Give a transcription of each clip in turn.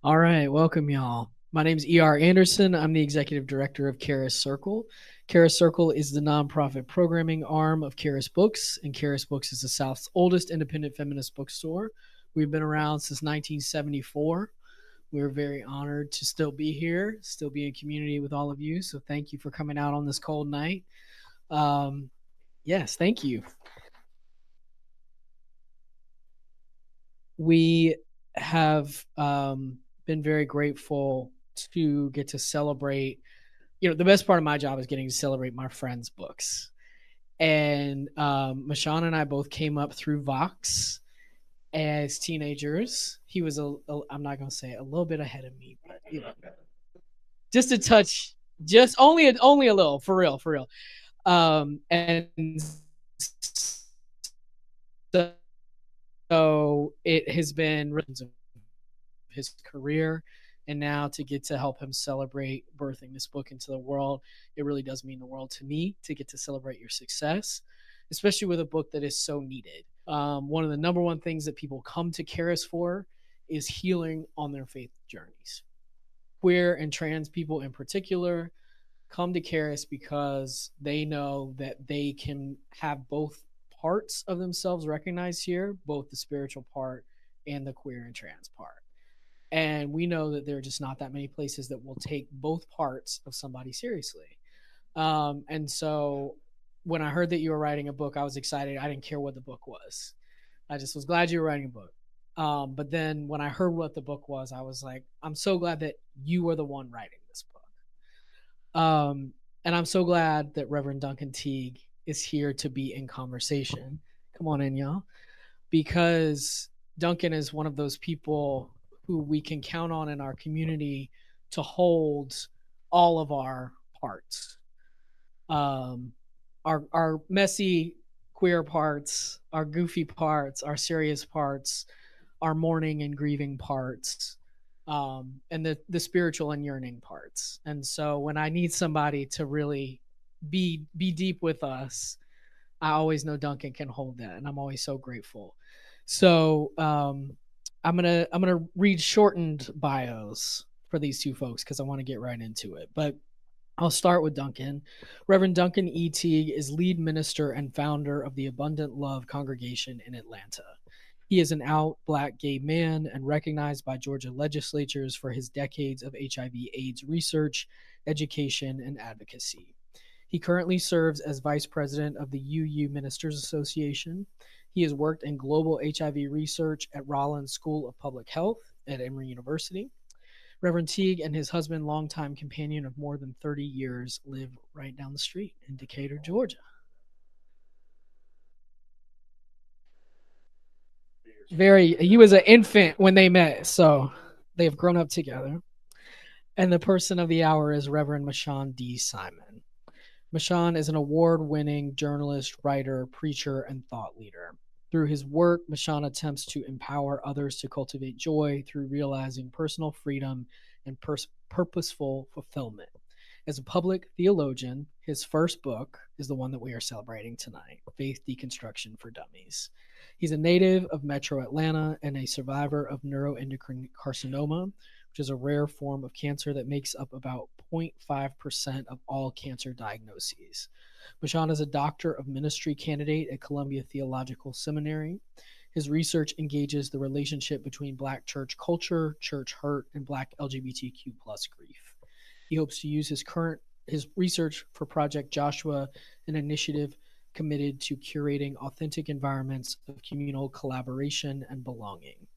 All right, welcome y'all. My name is E.R. Anderson. I'm the executive director of Charis Circle. Charis Circle is the nonprofit programming arm of Charis Books, and Charis Books is the South's oldest independent feminist bookstore. We've been around since 1974. We're very honored to still be here, still be in community with all of you. So thank you for coming out on this cold night. Um, yes, thank you. We have been very grateful to get to celebrate. The best part of my job is getting to celebrate my friends' books. And Mashaun and I both came up through Vox as teenagers. He was I'm not gonna say a little bit ahead of me, but just a touch, just only a little, for real, for real. And so it has been his career, and now to get to help him celebrate birthing this book into the world, it really does mean the world to me to get to celebrate your success, especially with a book that is so needed. One of the number one things that people come to Charis for is healing on their faith journeys. Queer and trans people in particular come to Charis because they know that they can have both parts of themselves recognized here, both the spiritual part and the queer and trans part. And we know that there are just not that many places that will take both parts of somebody seriously. And so when I heard that you were writing a book, I was excited. I didn't care what the book was. I just was glad you were writing a book. But then when I heard what the book was, I was like, I'm so glad that you were the one writing this book. And I'm so glad that Reverend Duncan Teague is here to be in conversation. Come on in, y'all. Because Duncan is one of those people who we can count on in our community to hold all of our parts. Um, our messy queer parts, our goofy parts, our serious parts, our mourning and grieving parts, and the spiritual and yearning parts. And so when I need somebody to really be deep with us, I always know Duncan can hold that, and I'm always so grateful. So I'm gonna read shortened bios for these two folks because I want to get right into it. But I'll start with Duncan. Reverend Duncan E. Teague is lead minister and founder of the Abundant Love Congregation in Atlanta. He is an out Black gay man and recognized by Georgia legislatures for his decades of HIV/AIDS research, education, and advocacy. He currently serves as vice president of the UU Ministers Association. He has worked in global HIV research at Rollins School of Public Health at Emory University. Reverend Teague and his husband, longtime companion of more than 30 years, live right down the street in Decatur, Georgia. He was an infant when they met, so they have grown up together. And the person of the hour is Reverend Mashaun Simon. Mashaun is an award winning journalist, writer, preacher, and thought leader. Through his work, Mashaun attempts to empower others to cultivate joy through realizing personal freedom and purposeful fulfillment. As a public theologian, his first book is the one that we are celebrating tonight, Faith Deconstruction For Dummies. He's a native of Metro Atlanta and a survivor of neuroendocrine carcinoma, which is a rare form of cancer that makes up about 0.5% of all cancer diagnoses. Mashaun is a Doctor of Ministry candidate at Columbia Theological Seminary. His research engages the relationship between Black church culture, church hurt, and Black LGBTQ plus grief. He hopes to use his research for Project Joshua, an initiative committed to curating authentic environments of communal collaboration and belonging.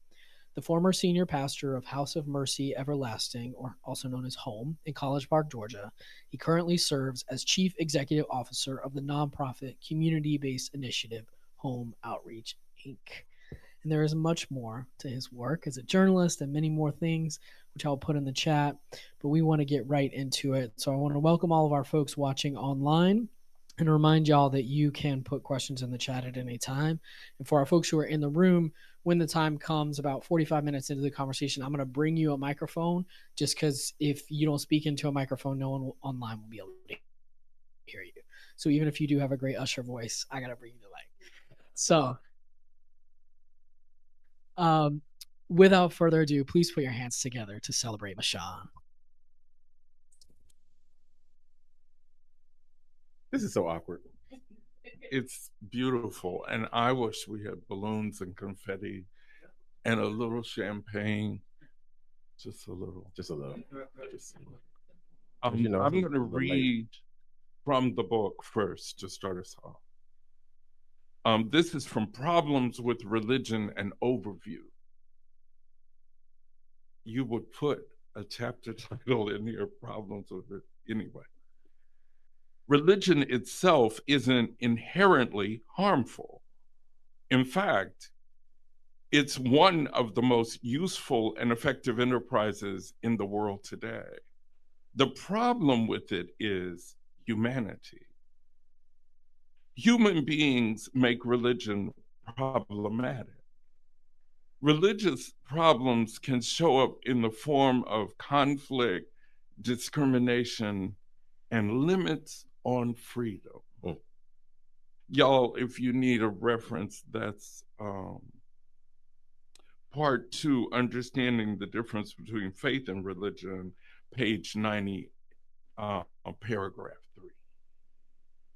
The former senior pastor of House of Mercy Everlasting, or also known as Home, in College Park, Georgia, he currently serves as chief executive officer of the nonprofit community-based initiative Home Outreach, Inc. And there is much more to his work as a journalist and many more things, which I'll put in the chat. But we want to get right into it. So I want to welcome all of our folks watching online and remind y'all that you can put questions in the chat at any time. And for our folks who are in the room, when the time comes, about 45 minutes into the conversation, I'm going to bring you a microphone just because if you don't speak into a microphone, no one online will be able to hear you. So even if you do have a great usher voice, I got to bring you the light. So, um, without further ado, please put your hands together to celebrate Mashaun. This is so awkward. It's beautiful, and I wish we had balloons and confetti and a little champagne. Just a little. Just a little. I'm going to read from the book first to start us off. This is from Problems with Religion and Overview. You would put a chapter title in here, Problems with it, anyway. Religion itself isn't inherently harmful. In fact, it's one of the most useful and effective enterprises in the world today. The problem with it is humanity. Human beings make religion problematic. Religious problems can show up in the form of conflict, discrimination, and limits on freedom. Y'all, if you need a reference, that's part 2, Understanding the Difference Between Faith and Religion, page 90, paragraph 3.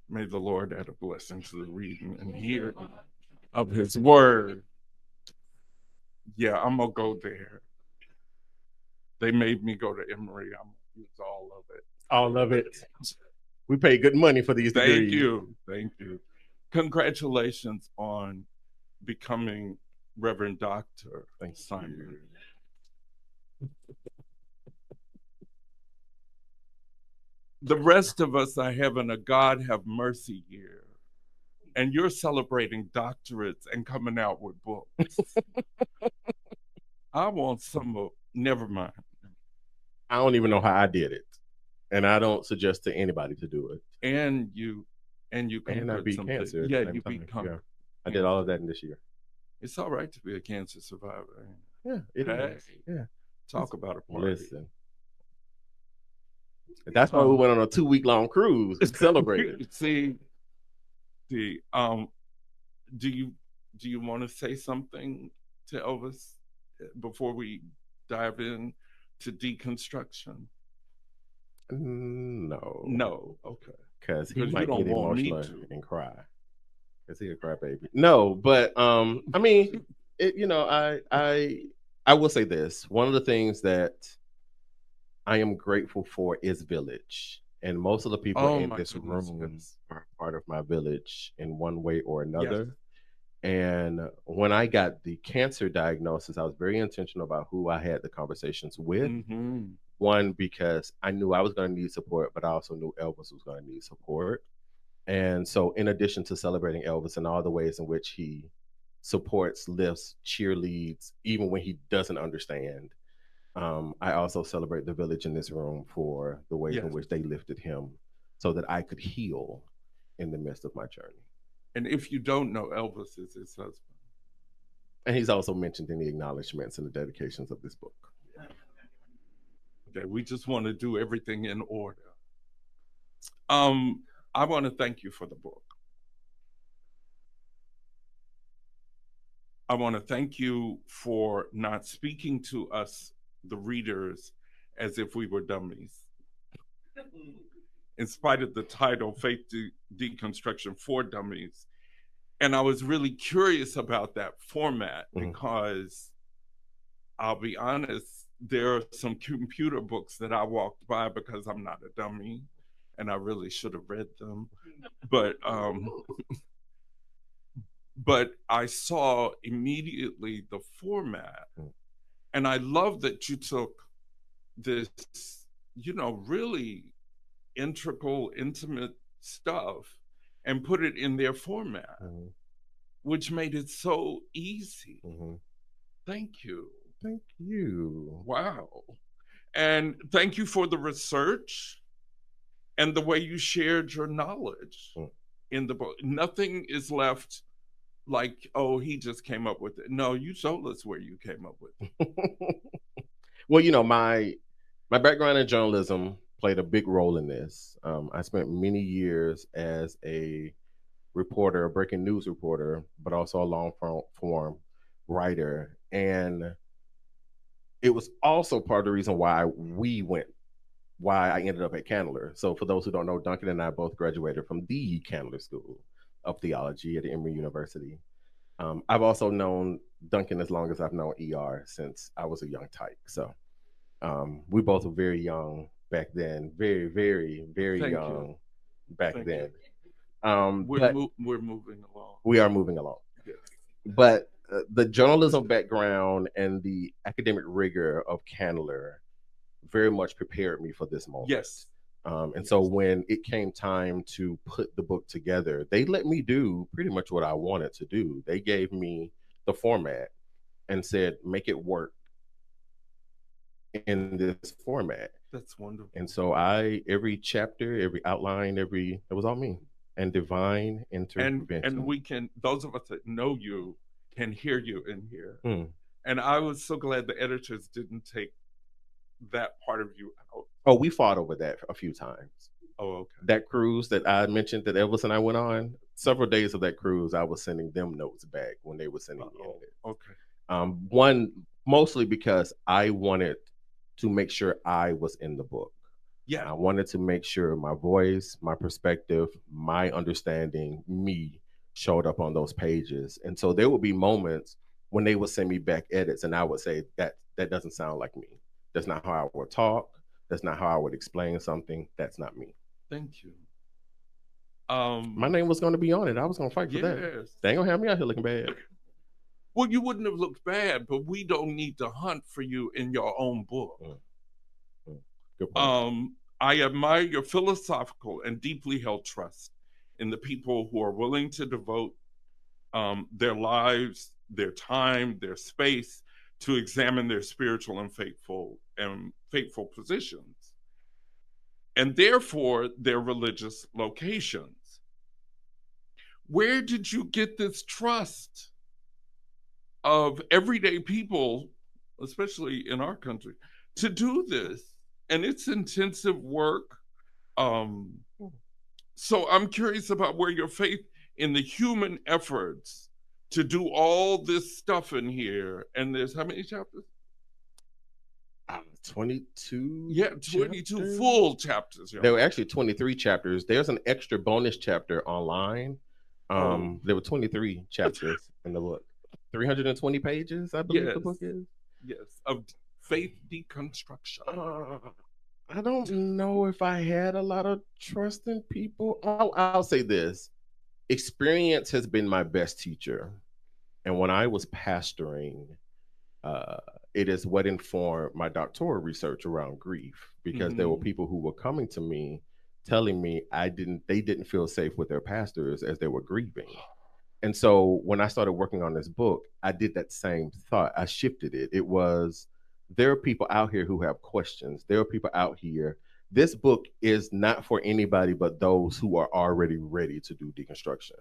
May the Lord add a blessing to the reading and hearing of his word. Yeah, I'm going to go there. They made me go to Emory. I'm going to use all of it. All of it. We pay good money for these degrees. Thank you. Thank you. Congratulations on becoming Reverend Dr. Simon. The rest of us are having a God have mercy year, and you're celebrating doctorates and coming out with books. I want some of, never mind. I don't even know how I did it, and I don't suggest to anybody to do it. And I beat cancer. Yeah, you beat cancer. I did all of that in this year. It's all right to be a cancer survivor. Yeah, it is. Yeah. Talk about a party. Listen. That's why we went on a 2-week-long cruise and celebrated. See, do you want to say something to Elvis before we dive in to deconstruction? No. Okay. Because he might get emotional and cry. Because he's a crybaby. No, but I mean, I will say this. One of the things that I am grateful for is village. And most of the people in this room are part of my village in one way or another. Yes. And when I got the cancer diagnosis, I was very intentional about who I had the conversations with. Mm-hmm. One, because I knew I was going to need support, but I also knew Elvis was going to need support. And so in addition to celebrating Elvis and all the ways in which he supports, lifts, cheerleads, even when he doesn't understand, I also celebrate the village in this room for the ways in which they lifted him so that I could heal in the midst of my journey. And if you don't know, Elvis is his husband. And he's also mentioned in the acknowledgments and the dedications of this book. Okay, we just want to do everything in order. I want to thank you for the book. I want to thank you for not speaking to us, the readers, as if we were dummies. In spite of the title, Faith Deconstruction For Dummies. And I was really curious about that format because I'll be honest, there are some computer books that I walked by because I'm not a dummy and I really should have read them. But I saw immediately the format. And I love that you took this, really integral, intimate stuff and put it in their format, which made it so easy. Thank you. Thank you. Wow. And thank you for the research and the way you shared your knowledge in the book. Nothing is left like, oh, he just came up with it. No, you told us where you came up with it. Well, my background in journalism played a big role in this. I spent many years as a reporter, a breaking news reporter, but also a long form writer. And it was also part of the reason why I ended up at Candler. So for those who don't know, Duncan and I both graduated from the Candler School of Theology at Emory University. I've also known Duncan as long as I've known ER, since I was a young tyke. So we both were very young back then, very, very, very Thank young you. back Thank then. We're moving along. We are moving along. Yes. But the journalism background and the academic rigor of Candler very much prepared me for this moment. Yes. And so when it came time to put the book together, they let me do pretty much what I wanted to do. They gave me the format and said, make it work in this format. That's wonderful. And so every chapter, every outline, it was all me. And divine intervention. And we can, those of us that know you can hear you in here. And I was so glad the editors didn't take that part of you out. Oh, we fought over that a few times. Oh, okay. That cruise that I mentioned that Elvis and I went on, several days of that cruise, I was sending them notes back when they were sending me edits. Okay. One, mostly because I wanted to make sure I was in the book. Yeah. I wanted to make sure my voice, my perspective, my understanding, me showed up on those pages. And so there would be moments when they would send me back edits and I would say, that doesn't sound like me. That's not how I would talk. That's not how I would explain something. That's not me. Thank you. My name was going to be on it. I was going to fight for that. They ain't going to have me out here looking bad. Well, you wouldn't have looked bad, but we don't need to hunt for you in your own book. Good point. I admire your philosophical and deeply held trust in the people who are willing to devote their lives, their time, their space to examine their spiritual and faithful positions, and therefore their religious locations. Where did you get this trust of everyday people, especially in our country, to do this? And it's intensive work. So I'm curious about where your faith in the human efforts to do all this stuff in here. And there's how many chapters? 22. Yeah, 22 chapters. Full chapters. There were actually 23 chapters. There's an extra bonus chapter online. There were 23 chapters in the book. 320 pages, I believe the book is. Yes, of Faith Deconstruction. I don't know if I had a lot of trust in people. I'll say this. Experience has been my best teacher. And when I was pastoring, it is what informed my doctoral research around grief, because there were people who were coming to me telling me they didn't feel safe with their pastors as they were grieving. And so when I started working on this book, I did that same thought. I shifted it. It was, there are people out here who have questions. There are people out here. This book is not for anybody but those who are already ready to do deconstruction.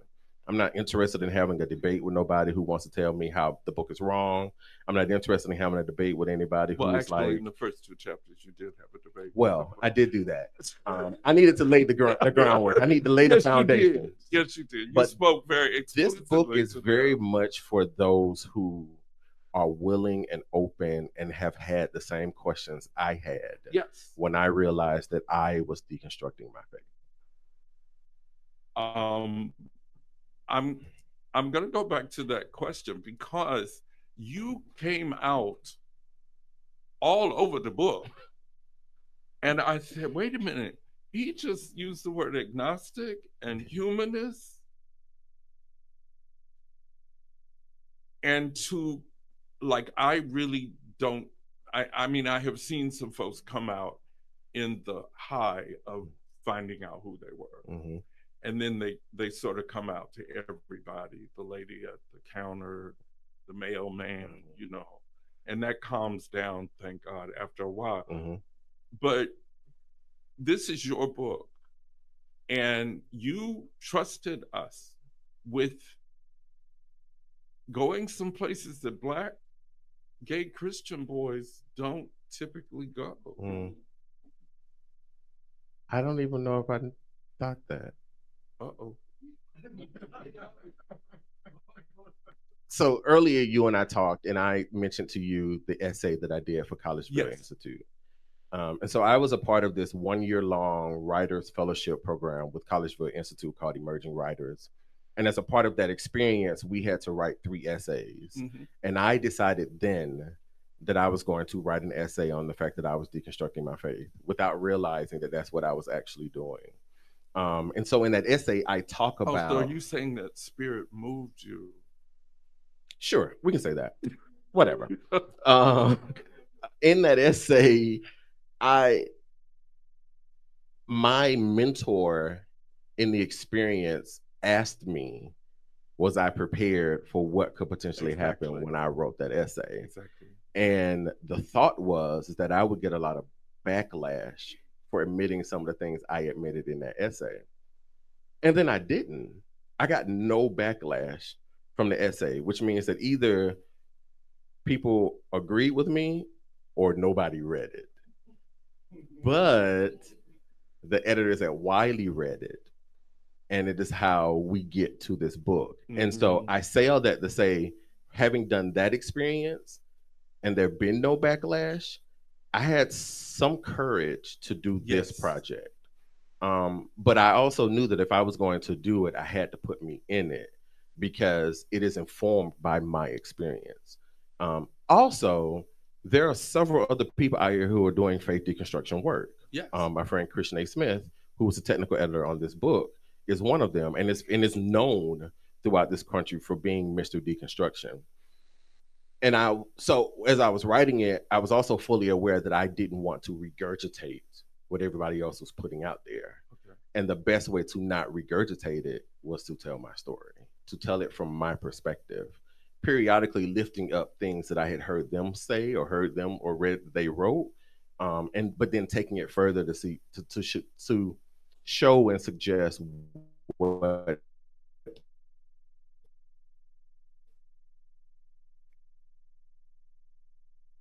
I'm not interested in having a debate with nobody who wants to tell me how the book is wrong. I'm not interested in having a debate with anybody who is like... in the first two chapters, you did have a debate. Well, I did do that. I needed to lay the groundwork. I need to lay the foundation. Yes, you did. You spoke very explicitly. This book is very much for those who are willing and open and have had the same questions I had. Yes. When I realized that I was deconstructing my faith. I'm going to go back to that question, because you came out all over the book. And I said, wait a minute, he just used the word agnostic and humanist. And I really don't, I mean, I have seen some folks come out in the high of finding out who they were. And then they sort of come out to everybody, the lady at the counter, the mailman, and that calms down, thank God, after a while. But this is your book, and you trusted us with going some places that Black gay Christian boys don't typically go. I don't even know if I thought that. Uh-oh. So earlier you and I talked, and I mentioned to you the essay that I did for Collegeville Institute. And so I was a part of this 1-year-long writers fellowship program with Collegeville Institute called Emerging Writers. And as a part of that experience, we had to write 3 essays. Mm-hmm. And I decided then that I was going to write an essay on the fact that I was deconstructing my faith without realizing that that's what I was actually doing. And so in that essay, I talk about... so are you saying that spirit moved you? Sure, we can say that. Whatever. In that essay, my mentor in the experience asked me, was I prepared for what could potentially happen when I wrote that essay? Exactly. And the thought was that I would get a lot of backlash for admitting some of the things I admitted in that essay. And then I didn't. I got no backlash from the essay, which means that either people agreed with me or nobody read it. But the editors at Wiley read it, and it is how we get to this book. Mm-hmm. And so I say all that to say, having done that experience and there been no backlash, I had some courage to do this project. But I also knew that if I was going to do it, I had to put me in it because it is informed by my experience. Also, there are several other people out here who are doing faith deconstruction work. Yes. My friend Christian A. Smith, who was the technical editor on this book, is one of them, and is known throughout this country for being Mr. Deconstruction. And so as I was writing it, I was also fully aware that I didn't want to regurgitate what everybody else was putting out there. Okay. And the best way to not regurgitate it was to tell my story, to tell it from my perspective, periodically lifting up things that I had heard them say or heard them or read that they wrote, but then taking it further to show and suggest what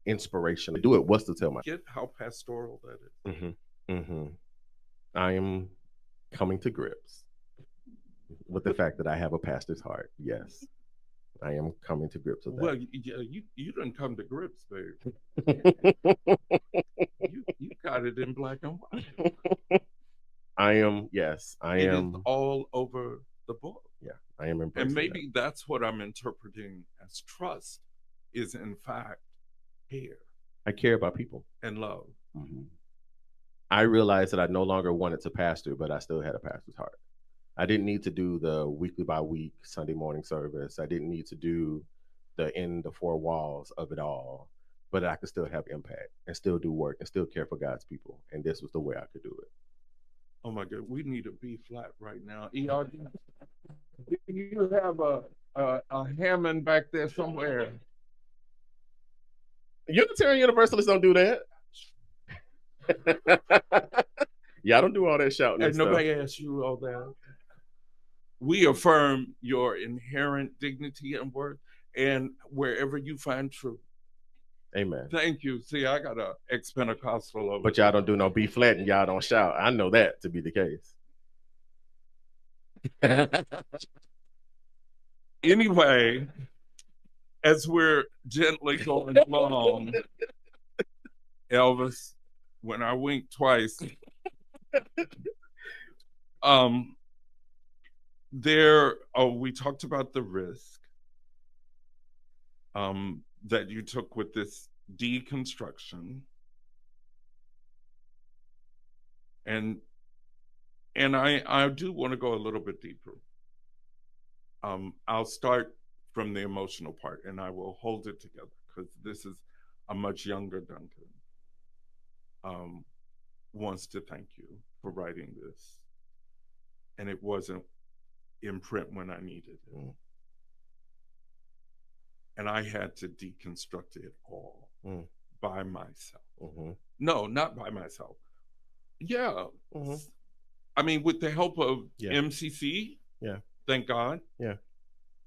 inspiration to do it was to tell my... Get how pastoral that is. Mm-hmm. Mm-hmm. I am coming to grips with the fact that I have a pastor's heart. Yes, I am coming to grips with that. Well, you didn't come to grips, babe. you got it in black and white. I am. It is all over the book. Yeah, I am embracing and maybe that's what I'm interpreting as trust is in fact care. I care about people. And love. Mm-hmm. I realized that I no longer wanted to pastor, but I still had a pastor's heart. I didn't need to do the weekly by week Sunday morning service. I didn't need to do the in the 4 walls of it all, but I could still have impact and still do work and still care for God's people. And this was the way I could do it. Oh my God, we need a B flat right now. Do you have a Hammond back there somewhere? Unitarian Universalists don't do that. Yeah, I don't do all that shouting. And nobody asked you all that. We affirm your inherent dignity and worth, and wherever you find truth. Amen. Thank you. See, I got a ex-Pentecostal over. But y'all don't do no B flat and y'all don't shout. I know that to be the case. Anyway, as we're gently going along, Elvis, when I wink twice, we talked about the risk that you took with this deconstruction, and I do want to go a little bit deeper. I'll start from the emotional part, and I will hold it together because this is a much younger Duncan. Wants to thank you for writing this, and it wasn't in print when I needed it. And I had to deconstruct it all by myself. Mm-hmm. No, not by myself. Yeah. Mm-hmm. I mean, with the help of MCC. Yeah. Thank God. Yeah.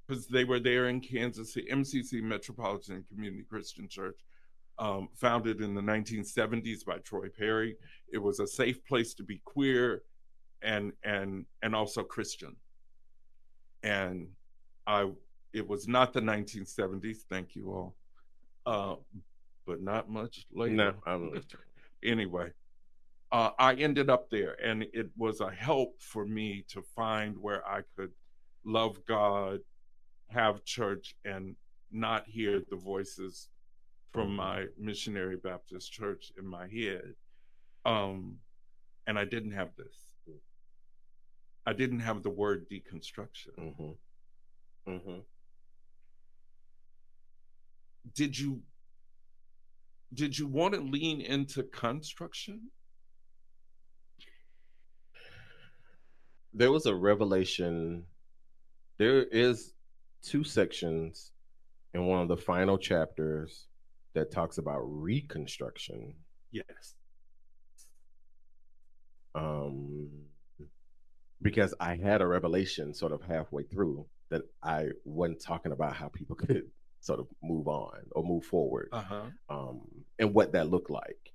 Because they were there in Kansas City, MCC, Metropolitan Community Christian Church, founded in the 1970s by Troy Perry. It was a safe place to be queer and also Christian. And It was not the 1970s. Thank you all. But not much later. No, I'm anyway. I ended up there, and it was a help for me to find where I could love God, have church, and not hear the voices from my missionary Baptist church in my head. And I didn't have this. I didn't have the word deconstruction. Mm-hmm. Mm-hmm. Did you want to lean into construction? There was a revelation. There is 2 sections in one of the final chapters that talks about reconstruction. Yes. Because I had a revelation sort of halfway through that I wasn't talking about how people could sort of move on or move forward, and what that looked like.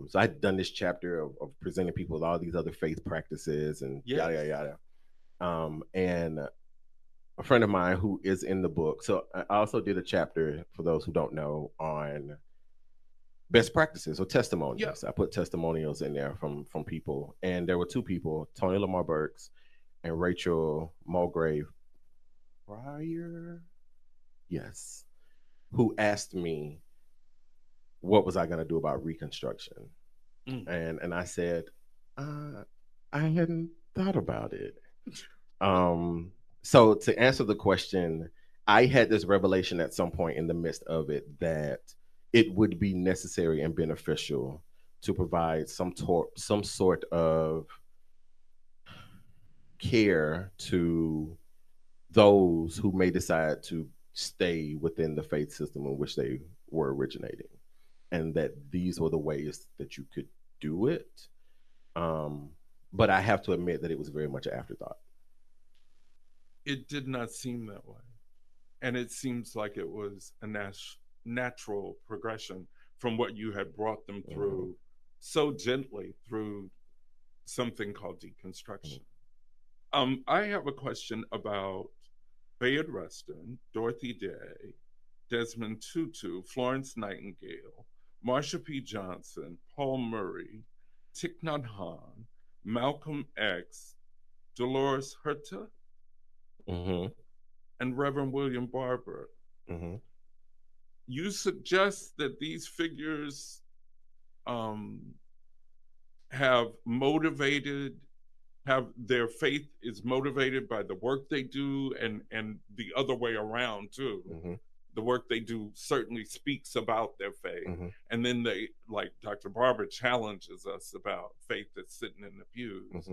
So I'd done this chapter of presenting people with all these other faith practices and yada, yada, yada. And a friend of mine who is in the book. So I also did a chapter, for those who don't know, on best practices or testimonials. I put testimonials in there from people, and there were 2 people, Tony Lamar Burks and Rachel Mulgrave Pryor, yes, who asked me what was I going to do about reconstruction. And I said, I hadn't thought about it. So to answer the question, I had this revelation at some point in the midst of it that it would be necessary and beneficial to provide some sort of care to those who may decide to stay within the faith system in which they were originating, and that these were the ways that you could do it. But I have to admit that it was very much an afterthought. It did not seem that way. And it seems like it was a natural progression from what you had brought them through so gently through something called deconstruction. I have a question about Bayard Rustin, Dorothy Day, Desmond Tutu, Florence Nightingale, Marsha P. Johnson, Paul Murray, Thich Nhat Hanh, Malcolm X, Dolores Huerta, and Reverend William Barber. You suggest that these figures have their faith is motivated by the work they do, and the other way around too. The work they do certainly speaks about their faith. And then they, like Dr. Barber challenges us about faith that's sitting in the pews.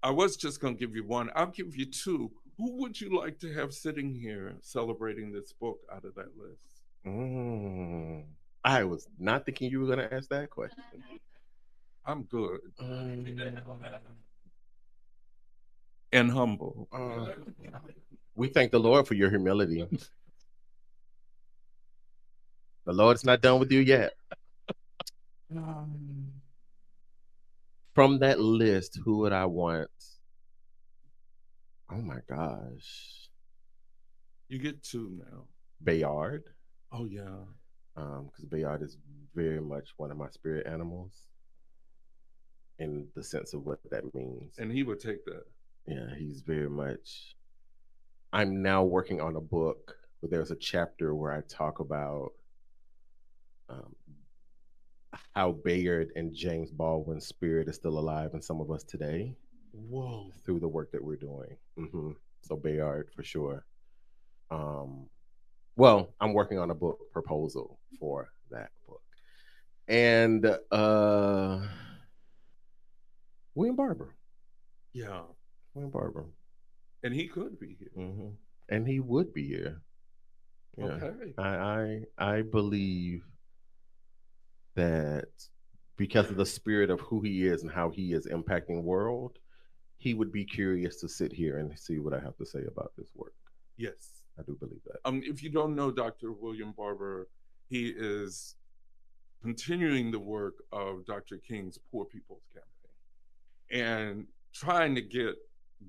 I was just going to give you one. I'll give you 2. Who would you like to have sitting here celebrating this book out of that list? I was not thinking you were going to ask that question. I'm good. And humble. We thank the Lord for your humility. The Lord's not done with you yet. From that list, who would I want? Oh my gosh. You get 2 now. Bayard. Oh yeah. Because Bayard is very much one of my spirit animals in the sense of what that means. And he would take that. Yeah, he's very much. I'm now working on a book where there's a chapter where I talk about how Bayard and James Baldwin's spirit is still alive in some of us today. Whoa. Through the work that we're doing. So Bayard for sure. Well, I'm working on a book proposal for that book. And William Barber. Yeah. William Barber. And he could be here. And he would be here. Yeah. Okay. I believe that because of the spirit of who he is and how he is impacting the world, he would be curious to sit here and see what I have to say about this work. Yes. I do believe that. If you don't know Dr. William Barber, he is continuing the work of Dr. King's Poor People's Campaign and trying to get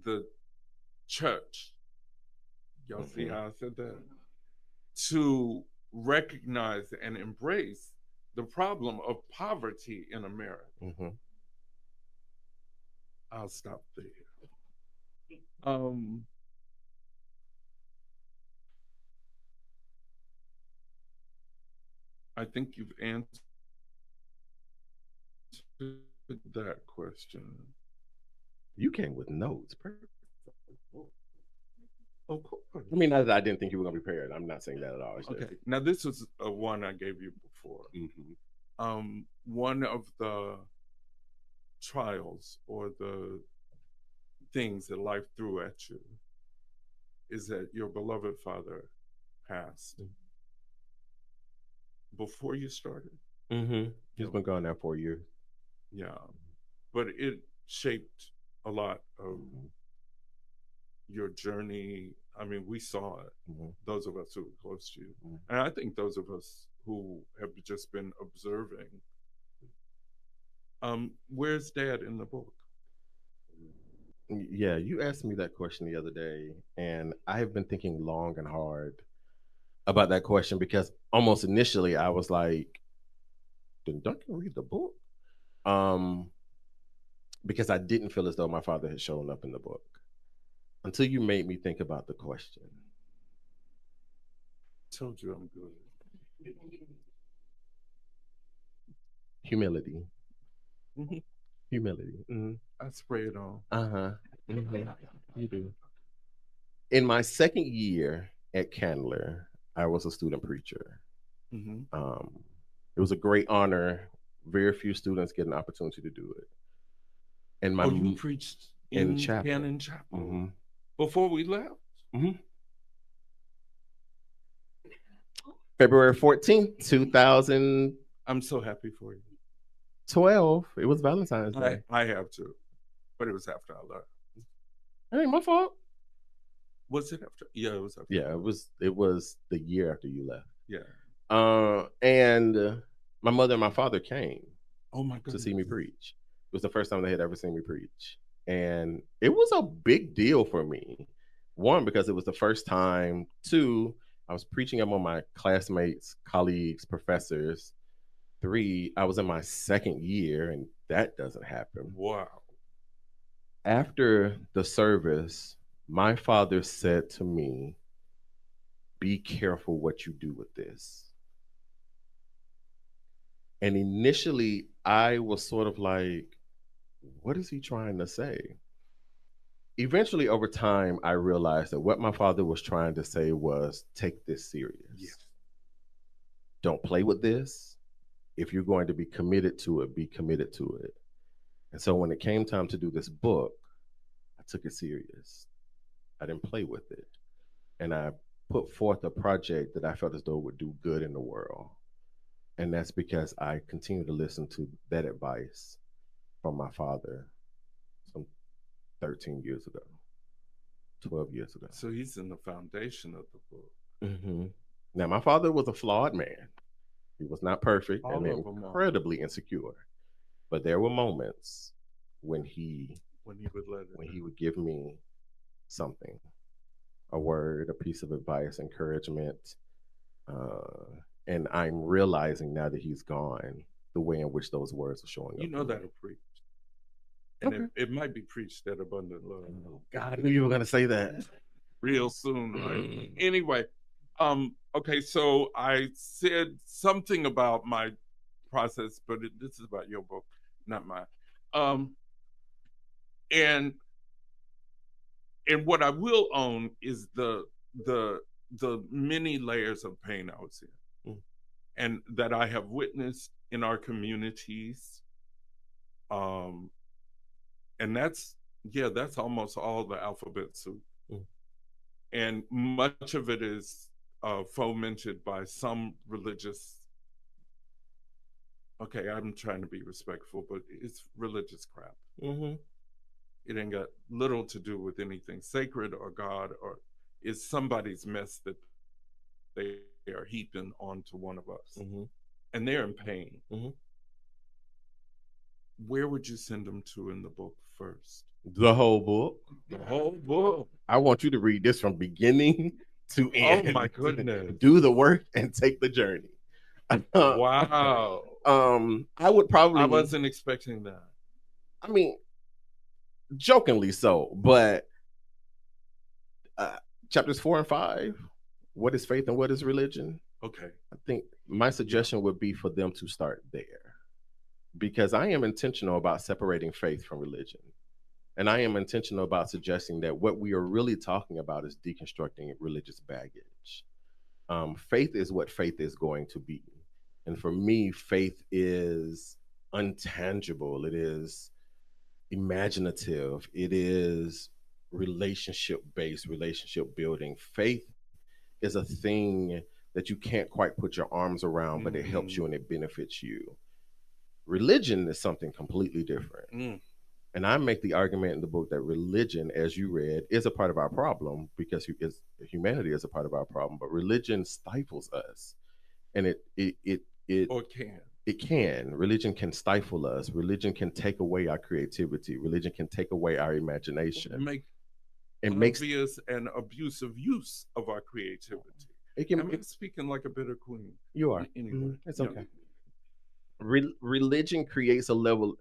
the church, y'all see how I said that, to recognize and embrace the problem of poverty in America. I'll stop there. I think you've answered that question. You came with notes. Perfect. Of course. I mean, I didn't think you were going to be prepared. I'm not saying that at all. Okay. Now, this was one I gave you before. One of the trials or the things that life threw at you is that your beloved father passed before you started. He's been gone now 4 years. Yeah. But it shaped a lot of your journey. I mean, we saw it, those of us who were close to you. And I think those of us who have just been observing. Where's Dad in the book? Yeah, you asked me that question the other day, and I have been thinking long and hard about that question, because almost initially I was like, did Duncan read the book? Because I didn't feel as though my father had shown up in the book until you made me think about the question. Told you I'm good. Humility. Humility. I spray it on. You do. In my second year at Candler, I was a student preacher. It was a great honor. Very few students get an opportunity to do it. And you preached in chapel. Cannon Chapel before we left. February 14th, 2000. I'm so happy for you. 12. It was Valentine's Day. I have to, but it was after I left. It ain't my fault. Was it after? Yeah, it was after. Yeah, it was the year after you left. Yeah. And my mother and my father came. Oh my goodness. To see me preach. It was the first time they had ever seen me preach. And it was a big deal for me. One, because it was the first time. Two, I was preaching among my classmates, colleagues, professors. 3, I was in my second year, and that doesn't happen. Wow. After the service, my father said to me, be careful what you do with this. And initially, I was sort of like, what is he trying to say? Eventually, over time, I realized that what my father was trying to say was, take this serious. Yes. Don't play with this. If you're going to be committed to it, be committed to it. And so when it came time to do this book, I took it serious. I didn't play with it. And I put forth a project that I felt as though would do good in the world. And that's because I continue to listen to that advice from my father some 13 years ago, 12 years ago. So he's in the foundation of the book. Now, my father was a flawed man. He was not perfect and incredibly insecure. But there were moments when he would give me something, a word, a piece of advice, encouragement. And I'm realizing now that he's gone, the way in which those words are showing up. You know that'll preach. And it might be preached at Abundant Love. Oh, God, I knew you were going to say that. Real soon, right? Anyway, okay, so I said something about my process, but this is about your book, not mine. And what I will own is the many layers of pain I was in, and that I have witnessed in our communities. And that's almost all the alphabet soup. And much of it is fomented by some religious, okay, I'm trying to be respectful, but it's religious crap. It ain't got little to do with anything sacred or God, or it's somebody's mess that they are heaping onto one of us. And they're in pain. Where would you send them to in the book first? The whole book. The whole book. I want you to read this from beginning to end. Oh my goodness. Do the work and take the journey. Wow. I would probably. I wasn't expecting that. I mean, jokingly so, but chapters 4 and 5, what is faith and what is religion? Okay. I think my suggestion would be for them to start there, because I am intentional about separating faith from religion. And I am intentional about suggesting that what we are really talking about is deconstructing religious baggage. Faith is what faith is going to be. And for me, faith is untangible. It is imaginative. It is relationship-based, relationship building. Faith is a thing that you can't quite put your arms around, but it helps you and it benefits you. Religion is something completely different. And I make the argument in the book that religion, as you read, is a part of our problem, because humanity is a part of our problem. But religion stifles us, and it can. Religion can stifle us. Religion can take away our creativity. Religion can take away our imagination. It makes obvious and abusive use of our creativity. I'm speaking like a bitter queen. You are. Anyway, it's okay. Religion creates a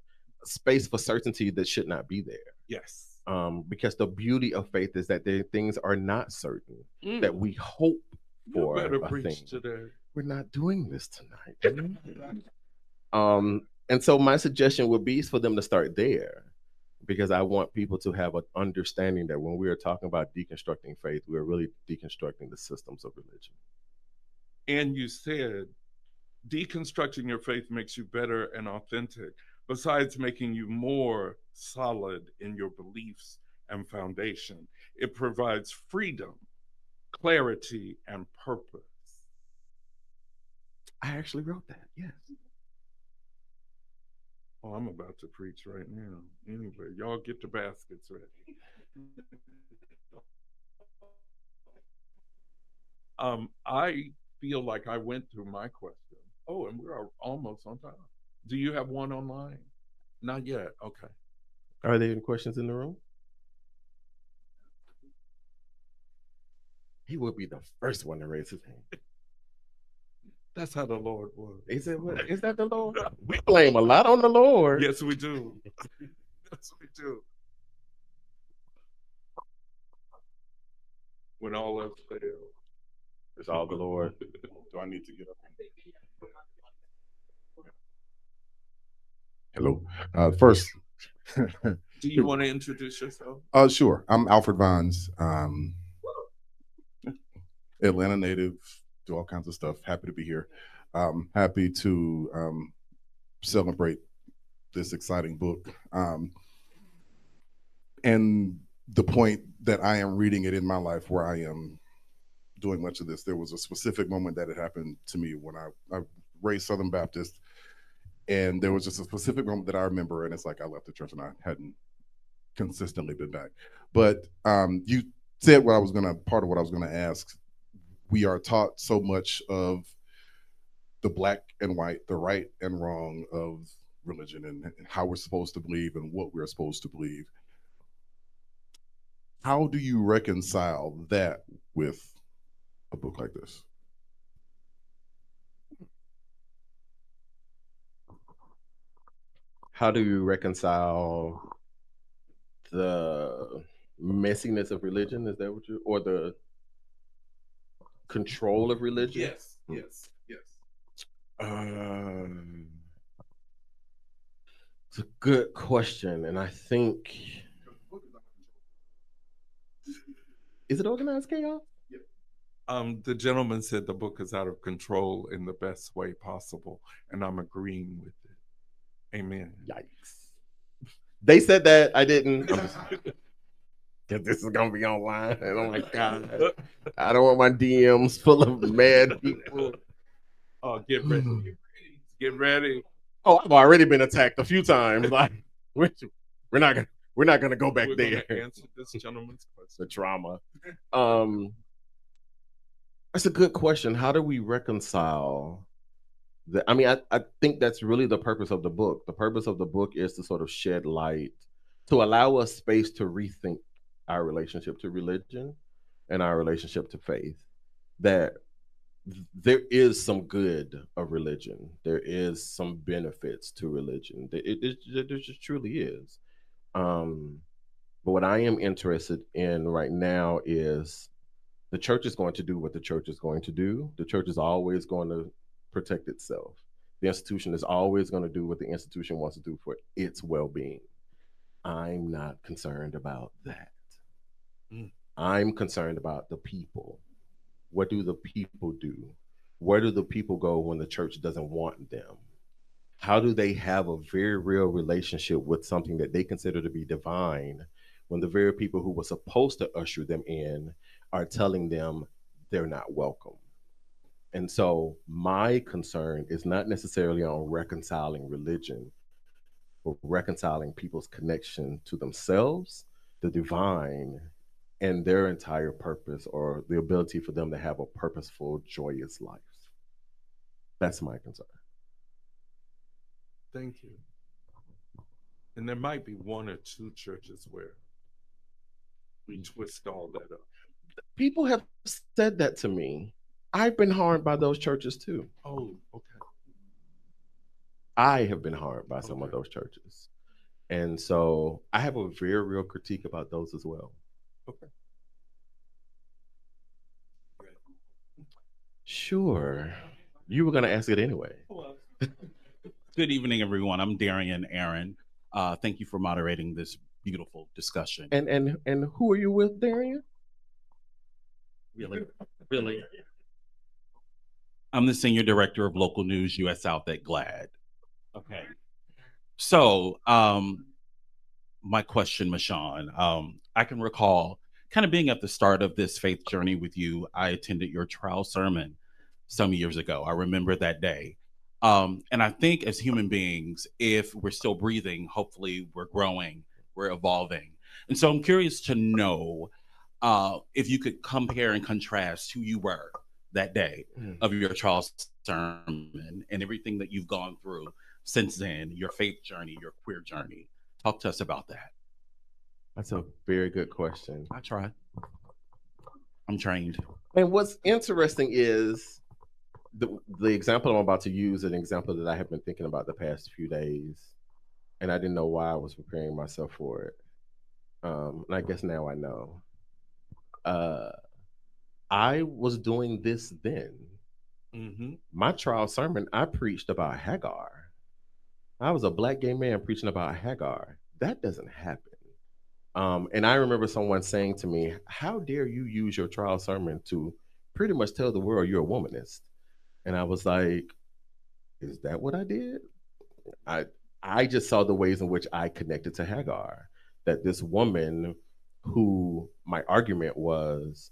space for certainty that should not be there. Yes. Because the beauty of faith is that things are not certain, that we hope for. You better preach today. We're not doing this tonight. And so my suggestion would be for them to start there, because I want people to have an understanding that when we are talking about deconstructing faith, we are really deconstructing the systems of religion. And you said deconstructing your faith makes you better and authentic, besides making you more solid in your beliefs and foundation. It provides freedom, clarity, and purpose. I actually wrote that, yes. Oh, I'm about to preach right now. Anyway, y'all get the baskets ready. I feel like I went through my question. Oh, and we're almost on time. Do you have one online? Not yet. Okay. Are there any questions in the room? He would be the first one to raise his hand. That's how the Lord was. Is that the Lord? We blame a lot on the Lord. Yes, we do. Yes, we do. When all else fails, it's all the Lord. Do I need to get up? Hello. First, do you want to introduce yourself? Sure. I'm Alfred Vines, Atlanta native, do all kinds of stuff. Happy to be here. Happy to celebrate this exciting book. And the point that I am reading it in my life where I am doing much of this, there was a specific moment that had happened to me when I raised Southern Baptist. And there was just a specific moment that I remember, and it's like I left the church and I hadn't consistently been back. But you said part of what I was gonna ask. We are taught so much of the black and white, the right and wrong of religion, and how we're supposed to believe and what we're supposed to believe. How do you reconcile that with a book like this? How do you reconcile the messiness of religion? Is that what or the control of religion? Yes. It's a good question, and I think, is it organized chaos? The gentleman said the book is out of control in the best way possible, and I'm agreeing with it. Amen. Yikes. They said that. I didn't. Because this is going to be online. And oh my God. I don't want my DMs full of mad people. Oh, get ready. Get ready. Oh, I've already been attacked a few times. Like, we're not gonna go back there. Answer this gentleman's question. The trauma. That's a good question. How do we reconcile that? I mean, I think that's really the purpose of the book. The purpose of the book is to sort of shed light to allow us space to rethink our relationship to religion and our relationship to faith, that there is some good of religion. There is some benefits to religion. There just truly is. But what I am interested in right now is the church is going to do what the church is going to do. The church is always going to protect itself. The institution is always going to do what the institution wants to do for its well-being. I'm not concerned about that. I'm concerned about the people. What do the people do? Where do the people go when the church doesn't want them? How do they have a very real relationship with something that they consider to be divine when the very people who were supposed to usher them in are telling them they're not welcome? And so my concern is not necessarily on reconciling religion, but reconciling people's connection to themselves, the divine, and their entire purpose, or the ability for them to have a purposeful, joyous life. That's my concern. Thank you. And there might be one or two churches where we twist all that up. People have said that to me. I've been harmed by those churches too. Oh, okay. I have been harmed by some of those churches. And so I have a very real critique about those as well. Okay. Sure. You were going to ask it anyway. Good evening, everyone. I'm Darian Aaron. Thank you for moderating this beautiful discussion. And who are you with, Darian? Really? I'm the Senior Director of Local News US South at GLAAD. Okay. So, my question, Mashaun, I can recall kind of being at the start of this faith journey with you. I attended your trial sermon some years ago. I remember that day. And I think as human beings, if we're still breathing, hopefully we're growing, we're evolving. And so I'm curious to know if you could compare and contrast who you were that day of your trial sermon and everything that you've gone through since then, your faith journey, your queer journey. Talk to us about that. That's a very good question. I tried. I'm trained. And what's interesting is the example I'm about to use is an example that I have been thinking about the past few days, and I didn't know why I was preparing myself for it. And I guess now I know. I was doing this then. My trial sermon, I preached about Hagar. I was a Black gay man preaching about Hagar. That doesn't happen. And I remember someone saying to me, how dare you use your trial sermon to pretty much tell the world you're a womanist? And I was like, is that what I did? I just saw the ways in which I connected to Hagar, that this woman who my argument was,